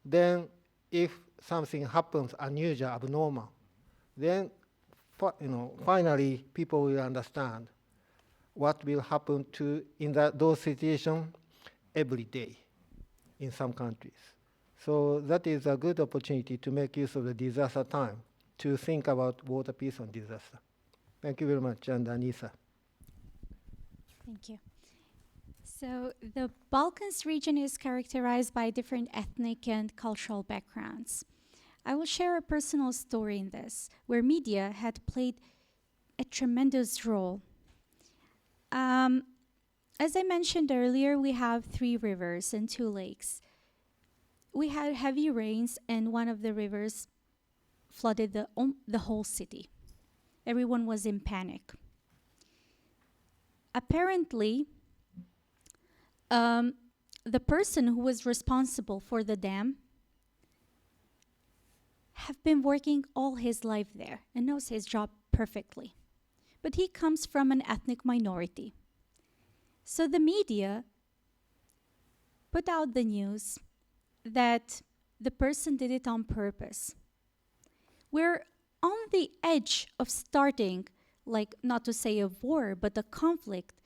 Speaker 2: Then, if something happens unusual, abnormal, then finally people will understand what will happen in those situations every day in some countries. So that is a good opportunity to make use of the disaster time to think about water, peace, and disaster. Thank you very much, and Anissa.
Speaker 10: Thank you. So the Balkans region is characterized by different ethnic and cultural backgrounds. I will share a personal story in this, where media had played a tremendous role. as I mentioned earlier, we have 3 rivers and 2 lakes. We had heavy rains, and one of the rivers flooded the whole city. Everyone was in panic. Apparently, the person who was responsible for the dam have been working all his life there and knows his job perfectly. But he comes from an ethnic minority. So the media put out the news that the person did it on purpose. We're on the edge of starting, like, not to say a war, but a conflict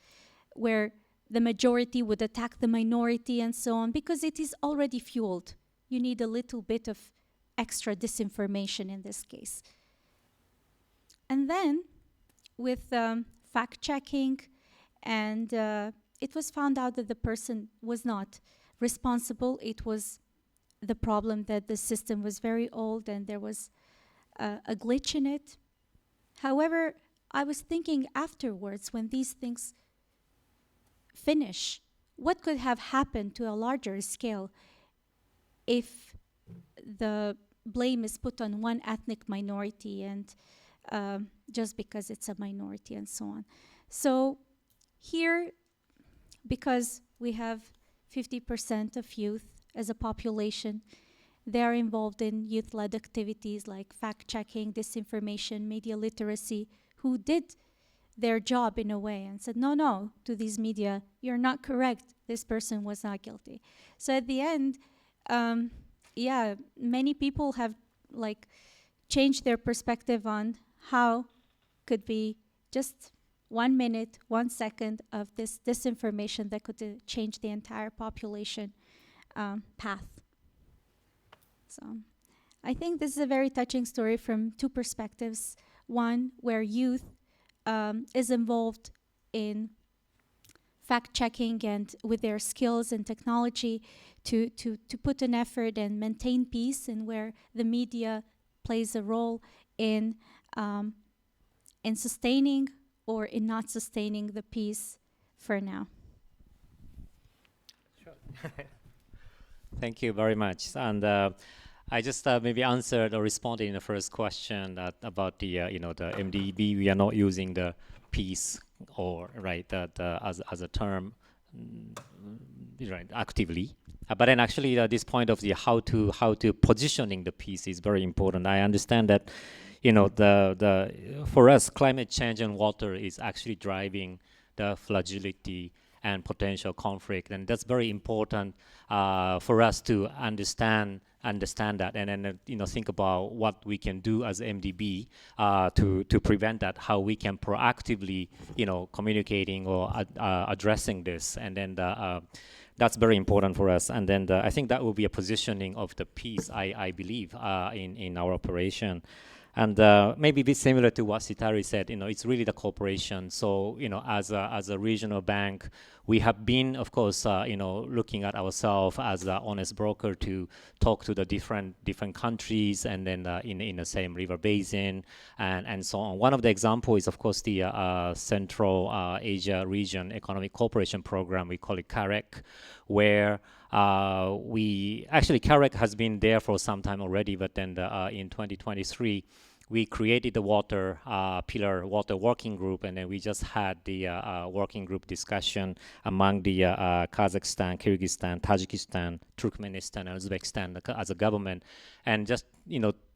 Speaker 10: where the majority would attack the minority and so on, because it is already fueled. You need a little bit of extra disinformation in this case. And then, with fact-checking, and it was found out that the person was not responsible. It was the problem that the system was very old and there was a glitch in it. However, I was thinking afterwards, when these things finish, what could have happened to a larger scale if the blame is put on one ethnic minority and just because it's a minority and so on. So here, because we have 50% of youth as a population, they are involved in youth-led activities like fact-checking, disinformation, media literacy, who did their job in a way and said, no, to these media, you're not correct. This person was not guilty. So at the end, many people have changed their perspective on how could be just 1 minute, 1 second of this disinformation that could change the entire population path. So I think this is a very touching story from 2 perspectives. One, where youth is involved in fact-checking and with their skills and technology to put an effort and maintain peace, and where the media plays a role in sustaining or in not sustaining the peace for now.
Speaker 5: Sure. Thank you very much. And I just maybe answered or responded in the first question that about the the MDB. We are not using the peace or as a term actively. But then actually this point of the how to positioning the peace is very important. I understand that for us, climate change and water is actually driving the fragility and potential conflict, and that's very important for us to understand that, and then think about what we can do as MDB to prevent that, how we can proactively communicating or addressing this, and then that's very important for us. And then I think that will be a positioning of the peace, I believe, in our operation. And maybe a bit similar to what Sitari said, it's really the cooperation. So, as a regional bank, we have been, of course, looking at ourselves as an honest broker to talk to the different countries, and then in the same river basin and so on. One of the examples is, of course, the Central Asia Region Economic Cooperation Program. We call it CAREC, where CAREC has been there for some time already, but then in 2023, we created the water pillar, water working group, and then we just had the working group discussion among the Kazakhstan, Kyrgyzstan, Tajikistan, Turkmenistan, and Uzbekistan as a government, and just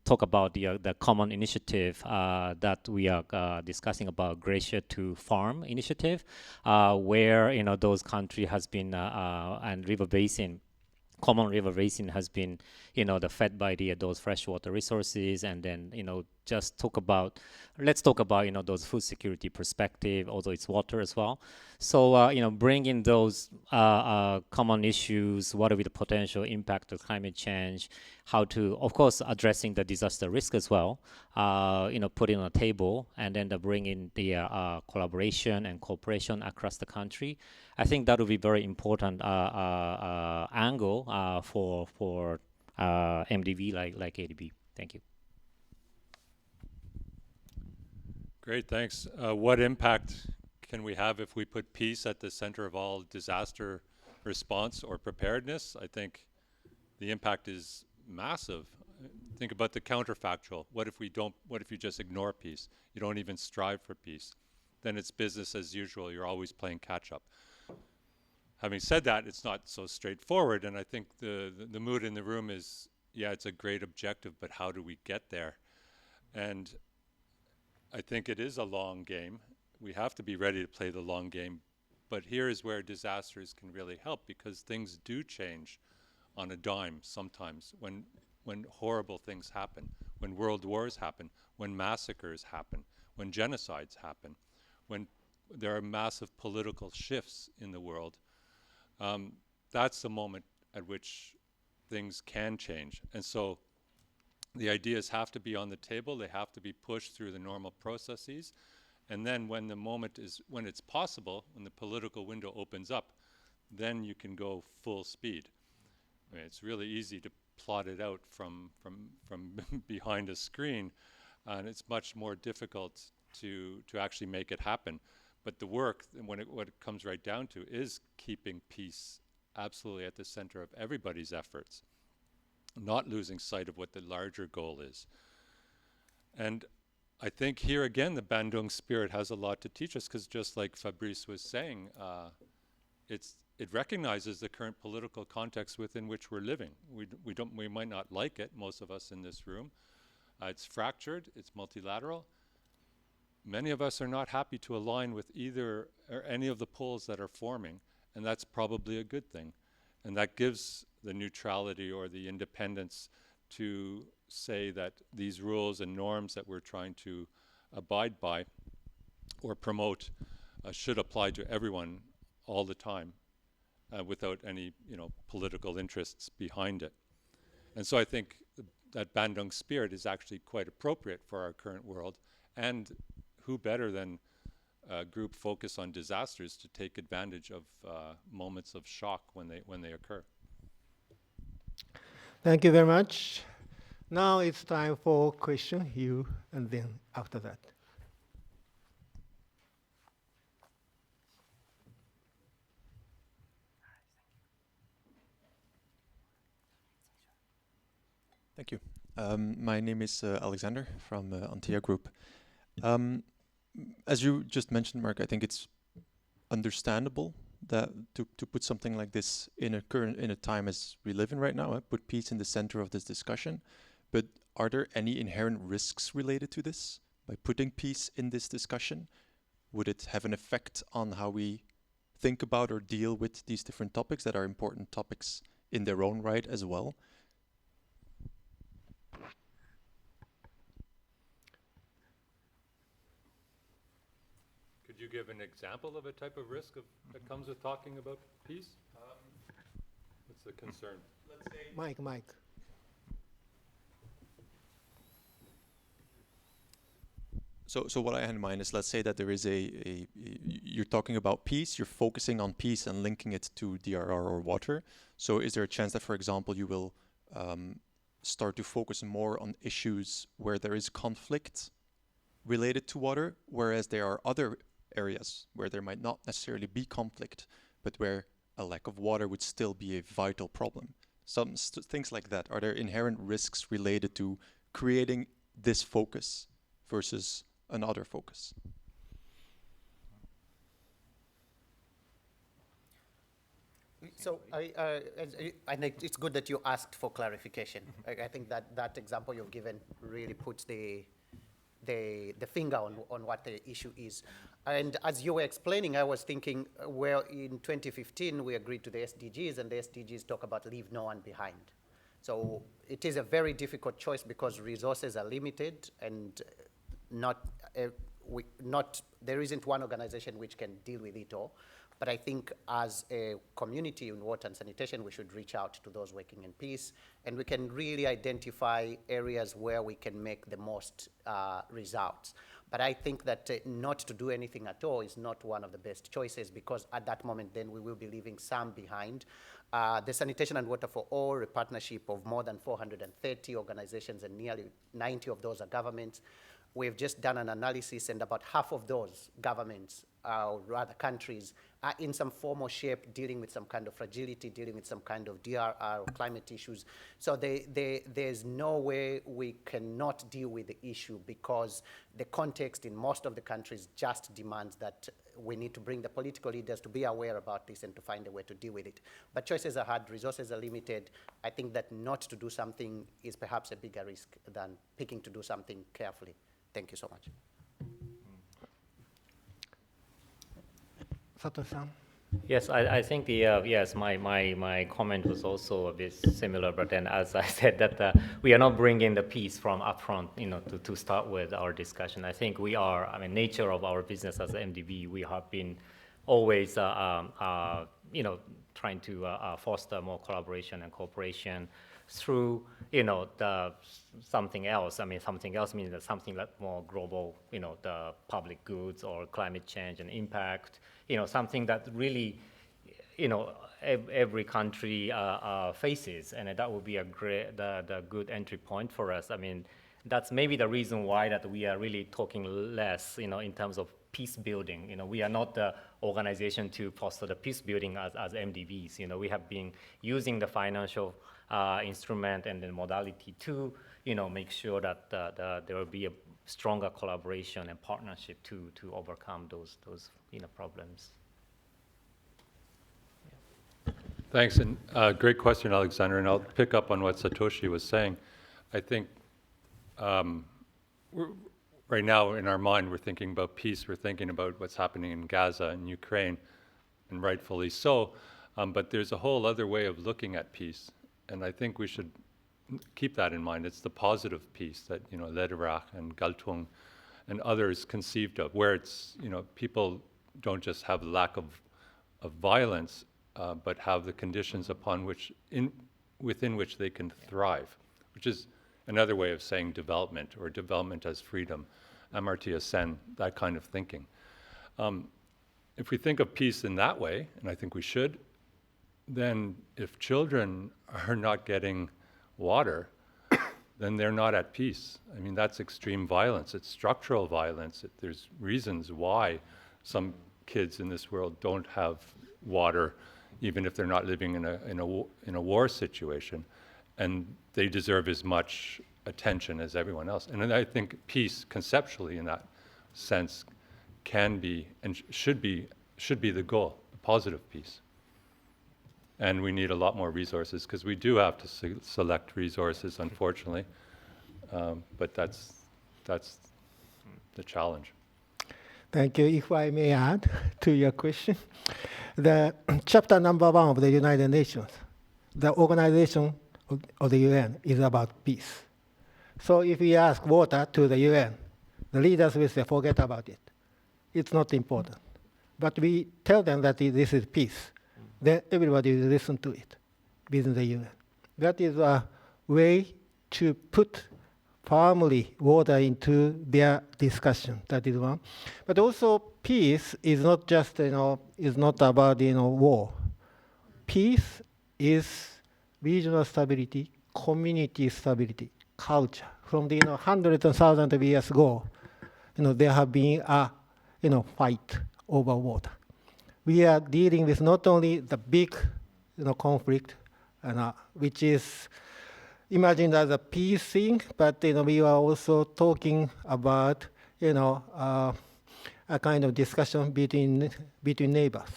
Speaker 5: talk about the common initiative that we are discussing about Glacier to Farm initiative, where those countries has been and river basin. Common river basin has been, fed by those freshwater resources, and then let's talk about those food security perspective, although it's water as well. So bringing those common issues, what will be the potential impact of climate change, how to, of course, addressing the disaster risk as well, put it on a table, and then bring in the collaboration and cooperation across the country. I think that will be very important angle for MDB like ADB. Thank you.
Speaker 3: Great, thanks. What impact can we have if we put peace at the center of all disaster response or preparedness? I think the impact is massive. Think about the counterfactual. What if you just ignore peace? You don't even strive for peace. Then it's business as usual. You're always playing catch up. Having said that, it's not so straightforward, and I think the mood in the room is, yeah, it's a great objective, but how do we get there? And I think it is a long game. We have to be ready to play the long game, but here is where disasters can really help, because things do change on a dime sometimes when horrible things happen, when world wars happen, when massacres happen, when genocides happen, when there are massive political shifts in the world. That's the moment at which things can change. And so the ideas have to be on the table. They have to be pushed through the normal processes. And then when the moment is, when it's possible, when the political window opens up, then you can go full speed. I mean, it's really easy to plot it out from behind a screen, and it's much more difficult to actually make it happen. But the work, what it comes right down to, is keeping peace absolutely at the center of everybody's efforts, not losing sight of what the larger goal is. And I think here again, the Bandung spirit has a lot to teach us, because just like Fabrice was saying, it recognizes the current political context within which we're living. We might not like it, most of us in this room. It's fractured, it's multilateral. Many of us are not happy to align with either or any of the poles that are forming, and that's probably a good thing. And that gives the neutrality or the independence to say that these rules and norms that we're trying to abide by or promote should apply to everyone all the time without any political interests behind it. And so I think that Bandung spirit is actually quite appropriate for our current world, and who better than a group focused on disasters to take advantage of moments of shock when they occur.
Speaker 2: Thank you very much. Now it's time for question, you, and then after that.
Speaker 14: Thank you. My name is Alexander from Antea Group. As you just mentioned, Mark, I think it's understandable that to put something like this in a time as we live in right now, put peace in the center of this discussion. But are there any inherent risks related to this? By putting peace in this discussion, would it have an effect on how we think about or deal with these different topics that are important topics in their own right as well?
Speaker 3: Could you give an example of a type of risk that comes with talking about peace? What's the concern?
Speaker 2: Let's say Mike.
Speaker 14: So what I had in mind is, let's say that there is you're talking about peace, you're focusing on peace and linking it to DRR or water. So is there a chance that, for example, you will start to focus more on issues where there is conflict related to water, whereas there are other areas where there might not necessarily be conflict, but where a lack of water would still be a vital problem? Some things like that. Are there inherent risks related to creating this focus versus another focus?
Speaker 6: So I think it's good that you asked for clarification. I think that example you've given really puts the finger on what the issue is. And as you were explaining, I was thinking, well, in 2015, we agreed to the SDGs, and the SDGs talk about leave no one behind. So it is a very difficult choice because resources are limited, and there isn't one organization which can deal with it all. But I think as a community in water and sanitation, we should reach out to those working in peace, and we can really identify areas where we can make the most results. But I think that not to do anything at all is not one of the best choices, because at that moment then we will be leaving some behind. The Sanitation and Water for All, a partnership of more than 430 organizations, and nearly 90 of those are governments. We've just done an analysis, and about half of those governments or rather countries, are in some form or shape dealing with some kind of fragility, dealing with some kind of DRR or climate issues. So there's no way we cannot deal with the issue, because the context in most of the countries just demands that we need to bring the political leaders to be aware about this and to find a way to deal with it. But choices are hard, resources are limited. I think that not to do something is perhaps a bigger risk than picking to do something carefully. Thank you so much.
Speaker 2: Sato-san.
Speaker 9: Yes, I think yes, my comment was also a bit similar, but then as I said that we are not bringing the peace from upfront, to start with our discussion. I think we are, nature of our business as MDB, we have been always, trying to foster more collaboration and cooperation through, something else. Something else means that something like more global, the public goods or climate change and impact, something that really, every country faces, and that would be a great, the good entry point for us. That's maybe the reason why that we are really talking less, in terms of peace building. We are not the organization to foster the peace building as MDBs. We have been using the financial instrument and the modality to, make sure that there will be a stronger collaboration and partnership to overcome those problems. Yeah.
Speaker 3: Thanks, and great question, Alexander. And I'll pick up on what Satoshi was saying. I think right now in our mind we're thinking about peace. We're thinking about what's happening in Gaza and Ukraine, and rightfully so. But there's a whole other way of looking at peace, and I think we should keep that in mind. It's the positive peace that Lederach and Galtung and others conceived of, where it's people don't just have lack of violence, but have the conditions upon which within which they can thrive, which is another way of saying development, or development as freedom, Amartya Sen, that kind of thinking. If we think of peace in that way, and I think we should, then if children are not getting water, then they're not at peace. That's extreme violence. It's structural violence. There's reasons why some kids in this world don't have water, even if they're not living in a war situation, and they deserve as much attention as everyone else. And I think peace, conceptually, in that sense, can be and should be the goal, a positive peace. And we need a lot more resources, because we do have to select resources, unfortunately. But that's the challenge.
Speaker 2: Thank you. If I may add to your question, the chapter number 1 of the United Nations, the organization of the UN is about peace. So if we ask water to the UN, the leaders will say, forget about it. It's not important. But we tell them that this is peace. Then everybody will listen to it within the UN. That is a way to put firmly water into their discussion. That is one. But also, peace is not just is not about war. Peace is regional stability, community stability, culture. From the hundreds and thousands of years ago, there have been a fight over water. We are dealing with not only the big conflict, which is imagined as a peace thing, but we are also talking about a kind of discussion between neighbors.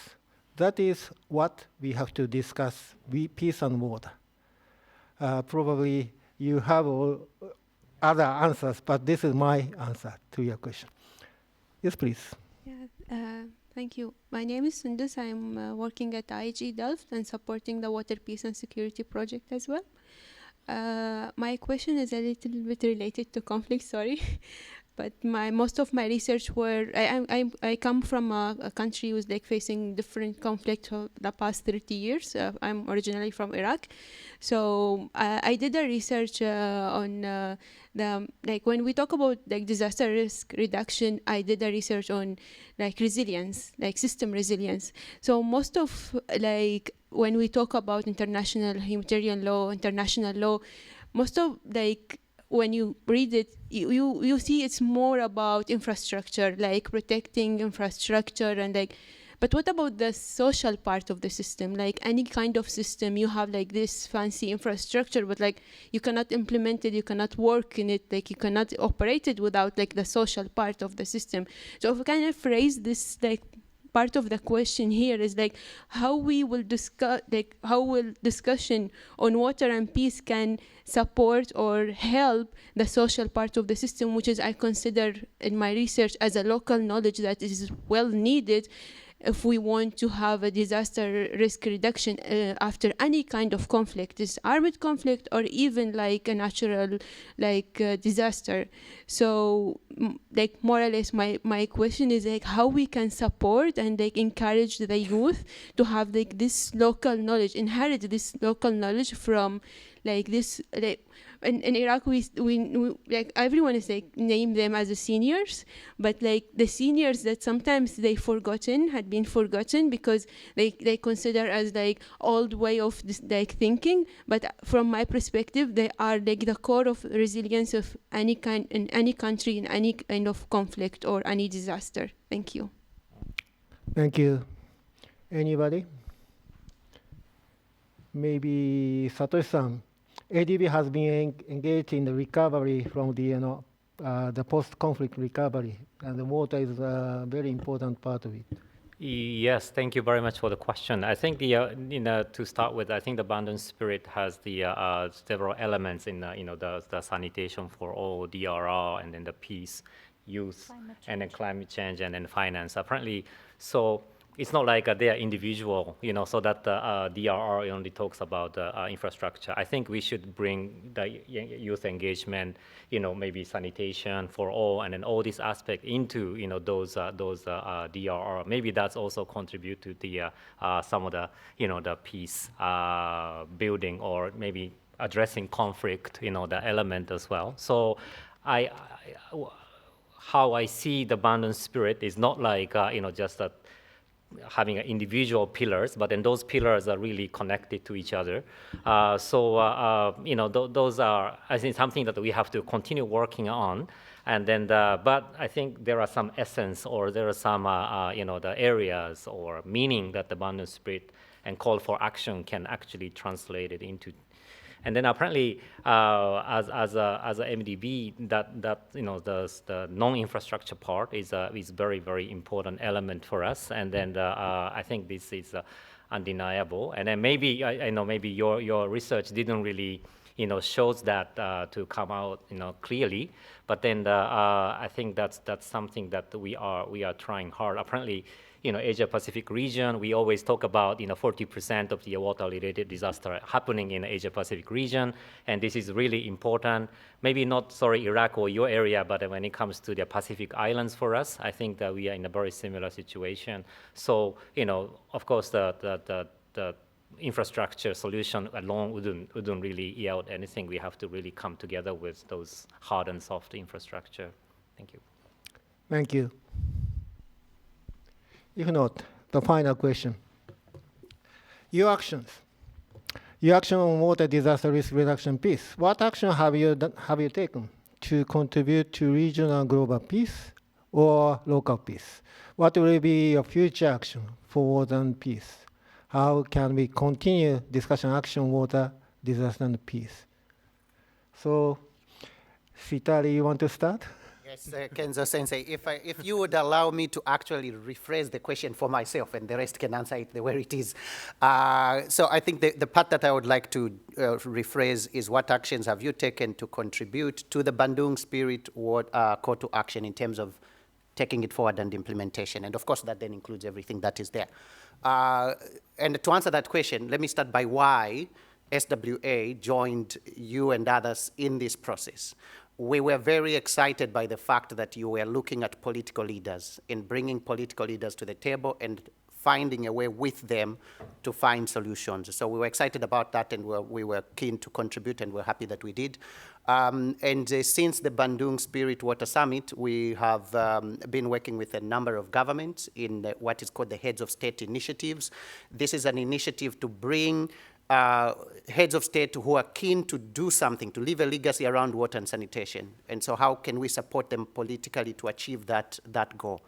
Speaker 2: That is what we have to discuss: peace and water. Probably you have other answers, but this is my answer to your question. Yes, please.
Speaker 15: Yeah. Thank you. My name is Sundus. I'm working at IHE Delft and supporting the Water Peace and Security Project as well. My question is a little bit related to conflict, sorry. But most of my research I come from a country who's facing different conflict for the past 30 years. I'm originally from Iraq. So I did a research on when we talk about disaster risk reduction, I did a research on resilience, system resilience. So most of when we talk about international humanitarian law, most of when you read it, you see it's more about infrastructure, like protecting infrastructure and like, but what about the social part of the system? Like any kind of system, you have like this fancy infrastructure, but like you cannot implement it, you cannot work in it, like you cannot operate it without like the social part of the system. So if we kind of phrase this, like part of the question here is like how we will discuss, like how will discussion on water and peace can support or help the social part of the system, which is I consider in my research as a local knowledge that is well needed if we want to have a disaster risk reduction after any kind of conflict, is armed conflict or even like a natural disaster. So like more or less my question is like how we can support and like encourage the youth to have like this local knowledge, inherit this local knowledge from like this, like in Iraq we like everyone is like name them as the seniors, but like the seniors that sometimes had been forgotten because they consider as like old way of this, like thinking, but from my perspective they are like the core of resilience of any kind in any country in any kind of conflict or any disaster. Thank you.
Speaker 2: Thank you. Anybody? Maybe Satoshi-san. ADB has been engaged in the recovery from the post-conflict recovery, and the water is a very important part of it.
Speaker 9: Yes, thank you very much for the question. I think to start with, I think the abundant spirit has the several elements in the sanitation for all, DRR, and then the peace, youth, and then climate change, and then finance. Apparently, so it's not like they are individual, so that DRR only talks about infrastructure. I think we should bring the youth engagement, maybe sanitation for all, and then all these aspects into, those DRR. Maybe that's also contribute to the some of the, the peace building, or maybe addressing conflict, the element as well. So how I see the abundant spirit is not like, just that having individual pillars, but then those pillars are really connected to each other. Those are, I think, something that we have to continue working on. And then, but I think there are some essence, or there are some, the areas or meaning that the abundant spirit and call for action can actually translate it into. And then apparently, as a MDB, the non-infrastructure part is very, very important element for us. And then I think this is undeniable. And then maybe I know maybe your research didn't really shows that to come out clearly. But then I think that's something that we are trying hard. Apparently, Asia Pacific region, we always talk about 40% of the water-related disaster happening in the Asia Pacific region, and this is really important. Maybe not, Iraq or your area, but when it comes to the Pacific Islands for us, I think that we are in a very similar situation. So, of course, the infrastructure solution alone wouldn't really yield anything. We have to really come together with those hard and soft infrastructure. Thank you.
Speaker 2: Thank you. If not, the final question. Your action on water disaster risk reduction peace. What action have you taken to contribute to regional and global peace or local peace? What will be your future action for water and peace? How can we continue discussion action water disaster and peace? So, Sitari, you want to start?
Speaker 6: Yes, Kenzo Sensei, if you would allow me to actually rephrase the question for myself, and the rest can answer it the way it is. So I think the part that I would like to rephrase is, what actions have you taken to contribute to the Bandung Spirit call to action in terms of taking it forward and implementation? And of course, that then includes everything that is there. And to answer that question, let me start by why SWA joined you and others in this process. We were very excited by the fact that you were looking at political leaders and bringing political leaders to the table and finding a way with them to find solutions. So we were excited about that, and we were keen to contribute, and we're happy that we did. Since the Bandung Spirit Water Summit, we have been working with a number of governments in what is called the Heads of State initiatives. This is an initiative to bring heads of state who are keen to do something, to leave a legacy around water and sanitation. And so how can we support them politically to achieve that goal?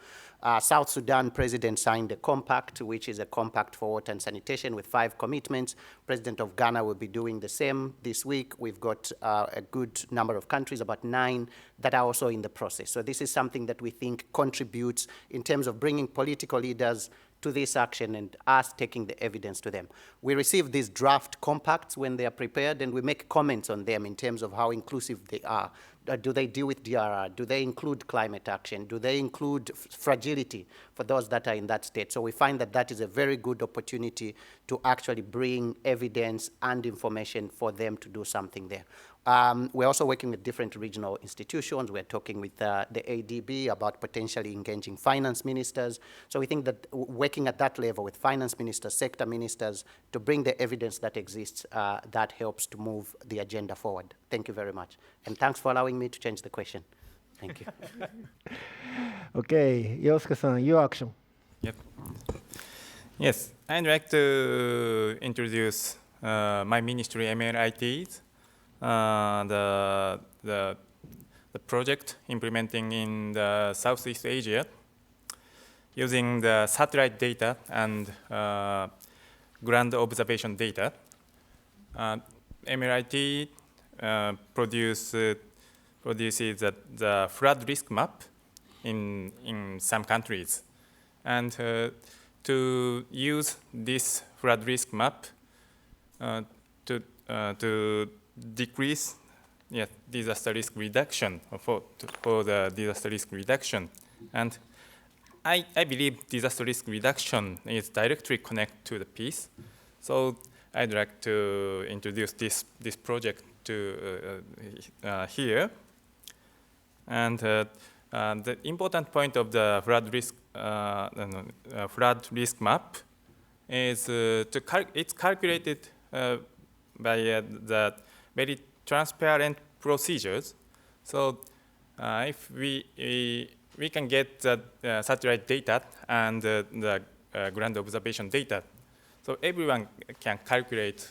Speaker 6: South Sudan president signed a compact, which is a compact for water and sanitation with 5 commitments. President of Ghana will be doing the same this week. We've got a good number of countries, about 9, that are also in the process. So this is something that we think contributes in terms of bringing political leaders to this action and us taking the evidence to them. We receive these draft compacts when they are prepared, and we make comments on them in terms of how inclusive they are. Do they deal with DRR? Do they include climate action? Do they include fragility for those that are in that state? So we find that that is a very good opportunity to actually bring evidence and information for them to do something there. We're also working with different regional institutions. We're talking with the ADB about potentially engaging finance ministers. So we think that working at that level with finance ministers, sector ministers, to bring the evidence that exists, that helps to move the agenda forward. Thank you very much. And thanks for allowing me to change the question. Thank you.
Speaker 2: Okay, Yosuke-san, your action.
Speaker 7: Yep. Yes, I'd like to introduce my ministry, MLITs. The project implementing in the Southeast Asia using the satellite data and ground observation data. MLIT produces the flood risk map in some countries. And to use this flood risk map to decrease disaster risk reduction for the disaster risk reduction. And I believe disaster risk reduction is directly connected to the peace. So I'd like to introduce this project to here. And the important point of the flood risk map is it's calculated by the very transparent procedures. So if we can get the satellite data and the ground observation data, so everyone can calculate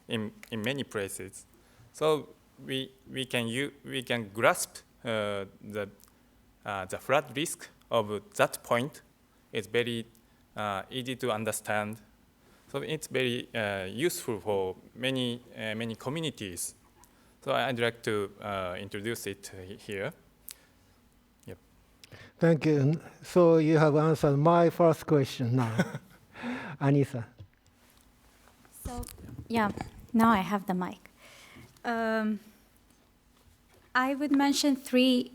Speaker 7: in many places. So we can grasp the flood risk of that point. It's very easy to understand. So it's very useful for many communities. So I'd like to introduce it here. Yep.
Speaker 2: Thank you. So you have answered my first question now. Anissa.
Speaker 10: So, yeah, now I have the mic. I would mention 3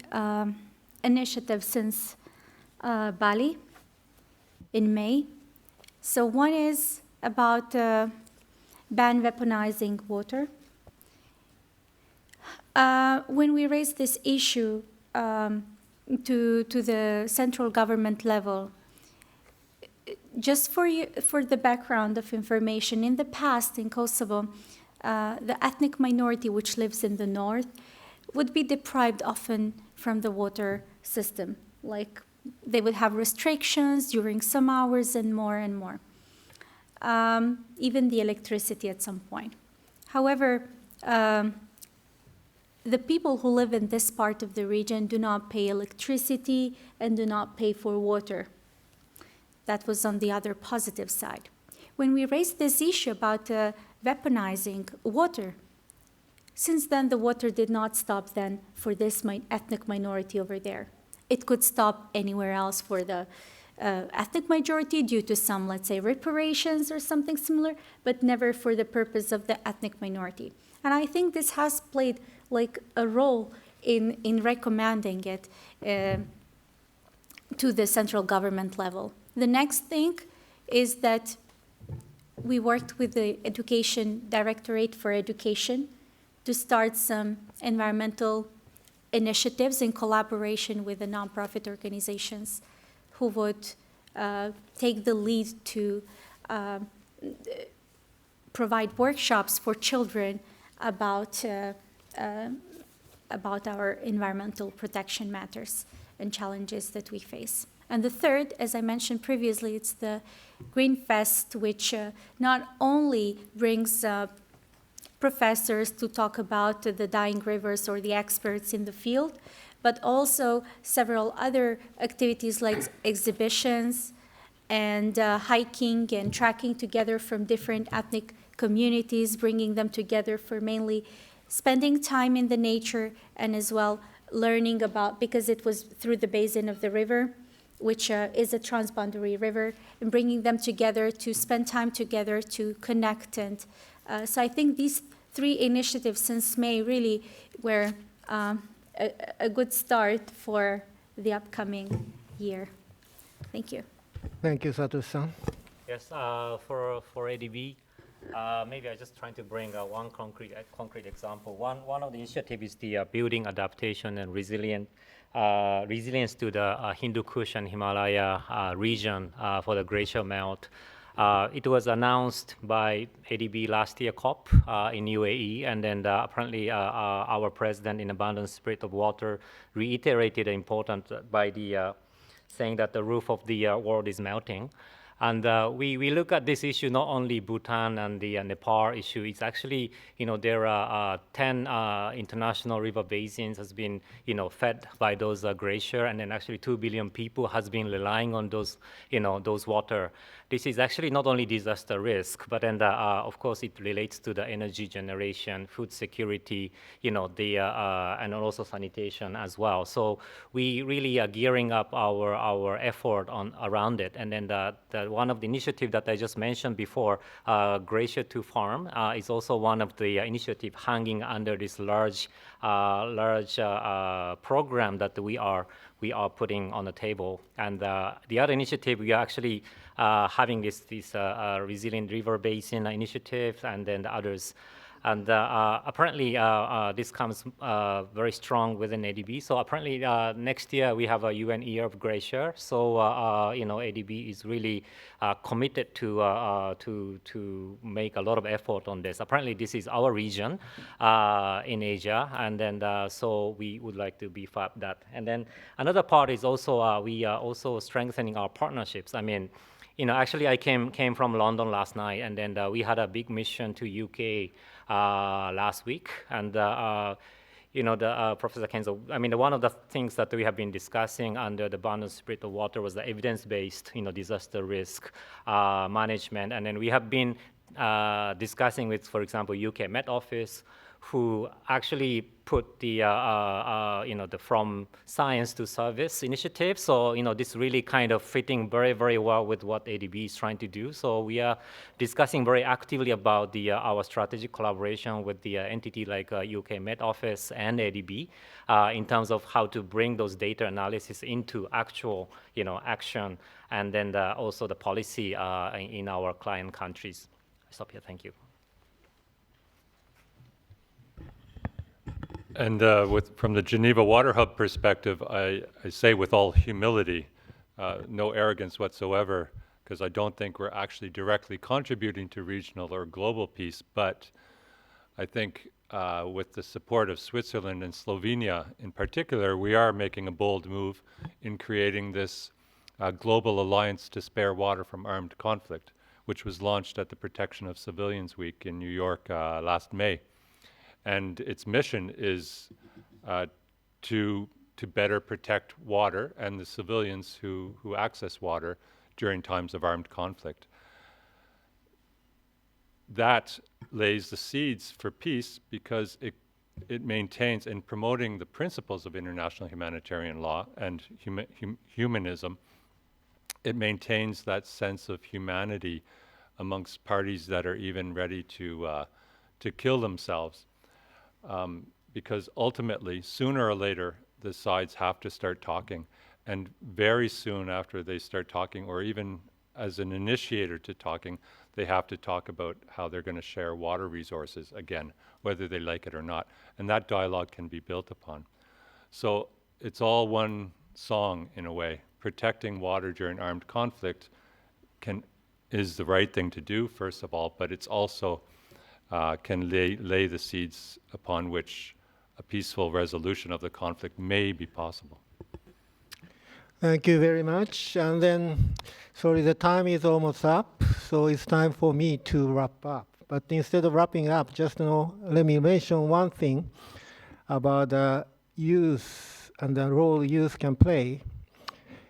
Speaker 10: initiatives since Bali in May. So one is about ban weaponizing water. When we raised this issue to the central government level, just for the background of information, in the past in Kosovo, the ethnic minority which lives in the north would be deprived often from the water system. Like they would have restrictions during some hours and more and more. Even the electricity at some point. However, the people who live in this part of the region do not pay electricity and do not pay for water. That was on the other positive side. When we raised this issue about weaponizing water, since then the water did not stop then for this ethnic minority over there. It could stop anywhere else for the ethnic majority due to some, let's say, reparations or something similar, but never for the purpose of the ethnic minority. And I think this has played like a role in recommending it to the central government level. The next thing is that we worked with the Education Directorate for Education to start some environmental initiatives in collaboration with the nonprofit organizations who would take the lead to provide workshops for children about our environmental protection matters and challenges that we face. And the third, as I mentioned previously, it's the Green Fest, which not only brings professors to talk about the dying rivers or the experts in the field, but also several other activities like exhibitions and hiking and trekking together from different ethnic communities, bringing them together for mainly spending time in the nature and as well learning about, because it was through the basin of the river, which is a transboundary river, and bringing them together to spend time together to connect. And so I think these three initiatives since May really were a good start for the upcoming year. Thank you.
Speaker 2: Thank you, Satoshi-san.
Speaker 9: Yes, for ADB, maybe I'm just trying to bring one concrete example. One of the initiatives is the building adaptation and resilience to the Hindu Kush and Himalaya region for the glacial melt. It was announced by ADB last year COP in UAE, and then apparently our president in Abundant Spirit of Water reiterated the importance by the saying that the roof of the world is melting. And we look at this issue, not only Bhutan and the Nepal issue, it's actually, there are 10 international river basins has been, fed by those glacier, and then actually 2 billion people has been relying on those, those water. This is actually not only disaster risk, but then, of course, it relates to the energy generation, food security, and also sanitation as well. So we really are gearing up our effort around it. And then one of the initiatives that I just mentioned before, Glacier to Farm, is also one of the initiatives hanging under this large program that we are putting on the table. And the other initiative, we are actually having this resilient river basin initiative, and then the others. And apparently, this comes very strong within ADB. So apparently, next year we have a UN Year of Glacier. So ADB is really committed to make a lot of effort on this. Apparently, this is our region in Asia, and then so we would like to beef up that. And then another part is also we are also strengthening our partnerships. I mean, actually, I came from London last night, and then we had a big mission to UK last week, and Professor Kenzo, I mean, one of the things that we have been discussing under the Abundant Spirit of Water was the evidence-based, disaster risk management, and then we have been discussing with, for example, UK Met Office, who actually put the the From Science to Service initiative. So this really kind of fitting very, very well with what ADB is trying to do. So we are discussing very actively about our strategic collaboration with the entity like UK Met Office and ADB in terms of how to bring those data analysis into actual action, and then also the policy in our client countries. I stop here. Thank you.
Speaker 3: And from the Geneva Water Hub perspective, I say with all humility, no arrogance whatsoever, because I don't think we're actually directly contributing to regional or global peace, but I think with the support of Switzerland and Slovenia in particular, we are making a bold move in creating this global alliance to spare water from armed conflict, which was launched at the Protection of Civilians Week in New York last May. And its mission is to better protect water and the civilians who access water during times of armed conflict. That lays the seeds for peace because it maintains, in promoting the principles of international humanitarian law and humanism, it maintains that sense of humanity amongst parties that are even ready to kill themselves. Because ultimately, sooner or later, the sides have to start talking. And very soon after they start talking, or even as an initiator to talking, they have to talk about how they're going to share water resources again, whether they like it or not. And that dialogue can be built upon. So it's all one song in a way. Protecting water during armed conflict is the right thing to do, first of all, but it's also can lay the seeds upon which a peaceful resolution of the conflict may be possible.
Speaker 2: Thank you very much. And then, sorry, the time is almost up, so it's time for me to wrap up. But instead of wrapping up, just let me mention one thing about youth and the role youth can play.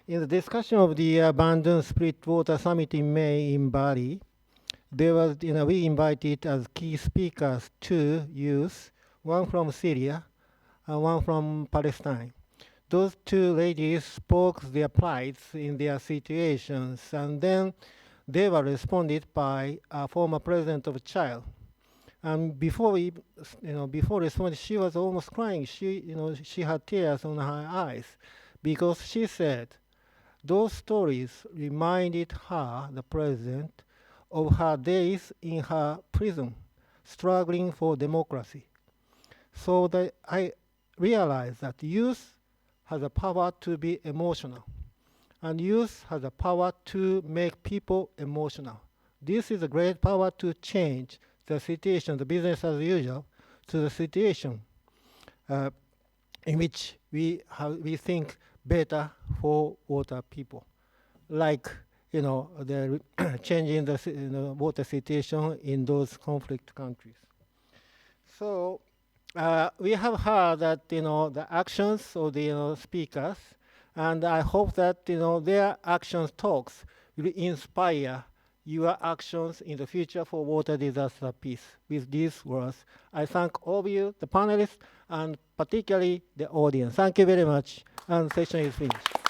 Speaker 2: In the discussion of the Bandung Spirit Water Summit in May in Bali, there was, we invited as key speakers 2 youth, one from Syria and one from Palestine. Those 2 ladies spoke their plights in their situations, and then they were responded by a former president of Chile. And before responding, she was almost crying. She had tears on her eyes because she said those stories reminded her, the president, of her days in her prison, struggling for democracy. So I realized that youth has a power to be emotional, and youth has a power to make people emotional. This is a great power to change the situation, the business as usual, to the situation in which we think better for water people, like the changing the water situation in those conflict countries. So we have heard that the actions of the speakers, and I hope that their actions talks will inspire your actions in the future for water disaster peace. With these words, I thank all of you, the panelists, and particularly the audience. Thank you very much, and session is finished.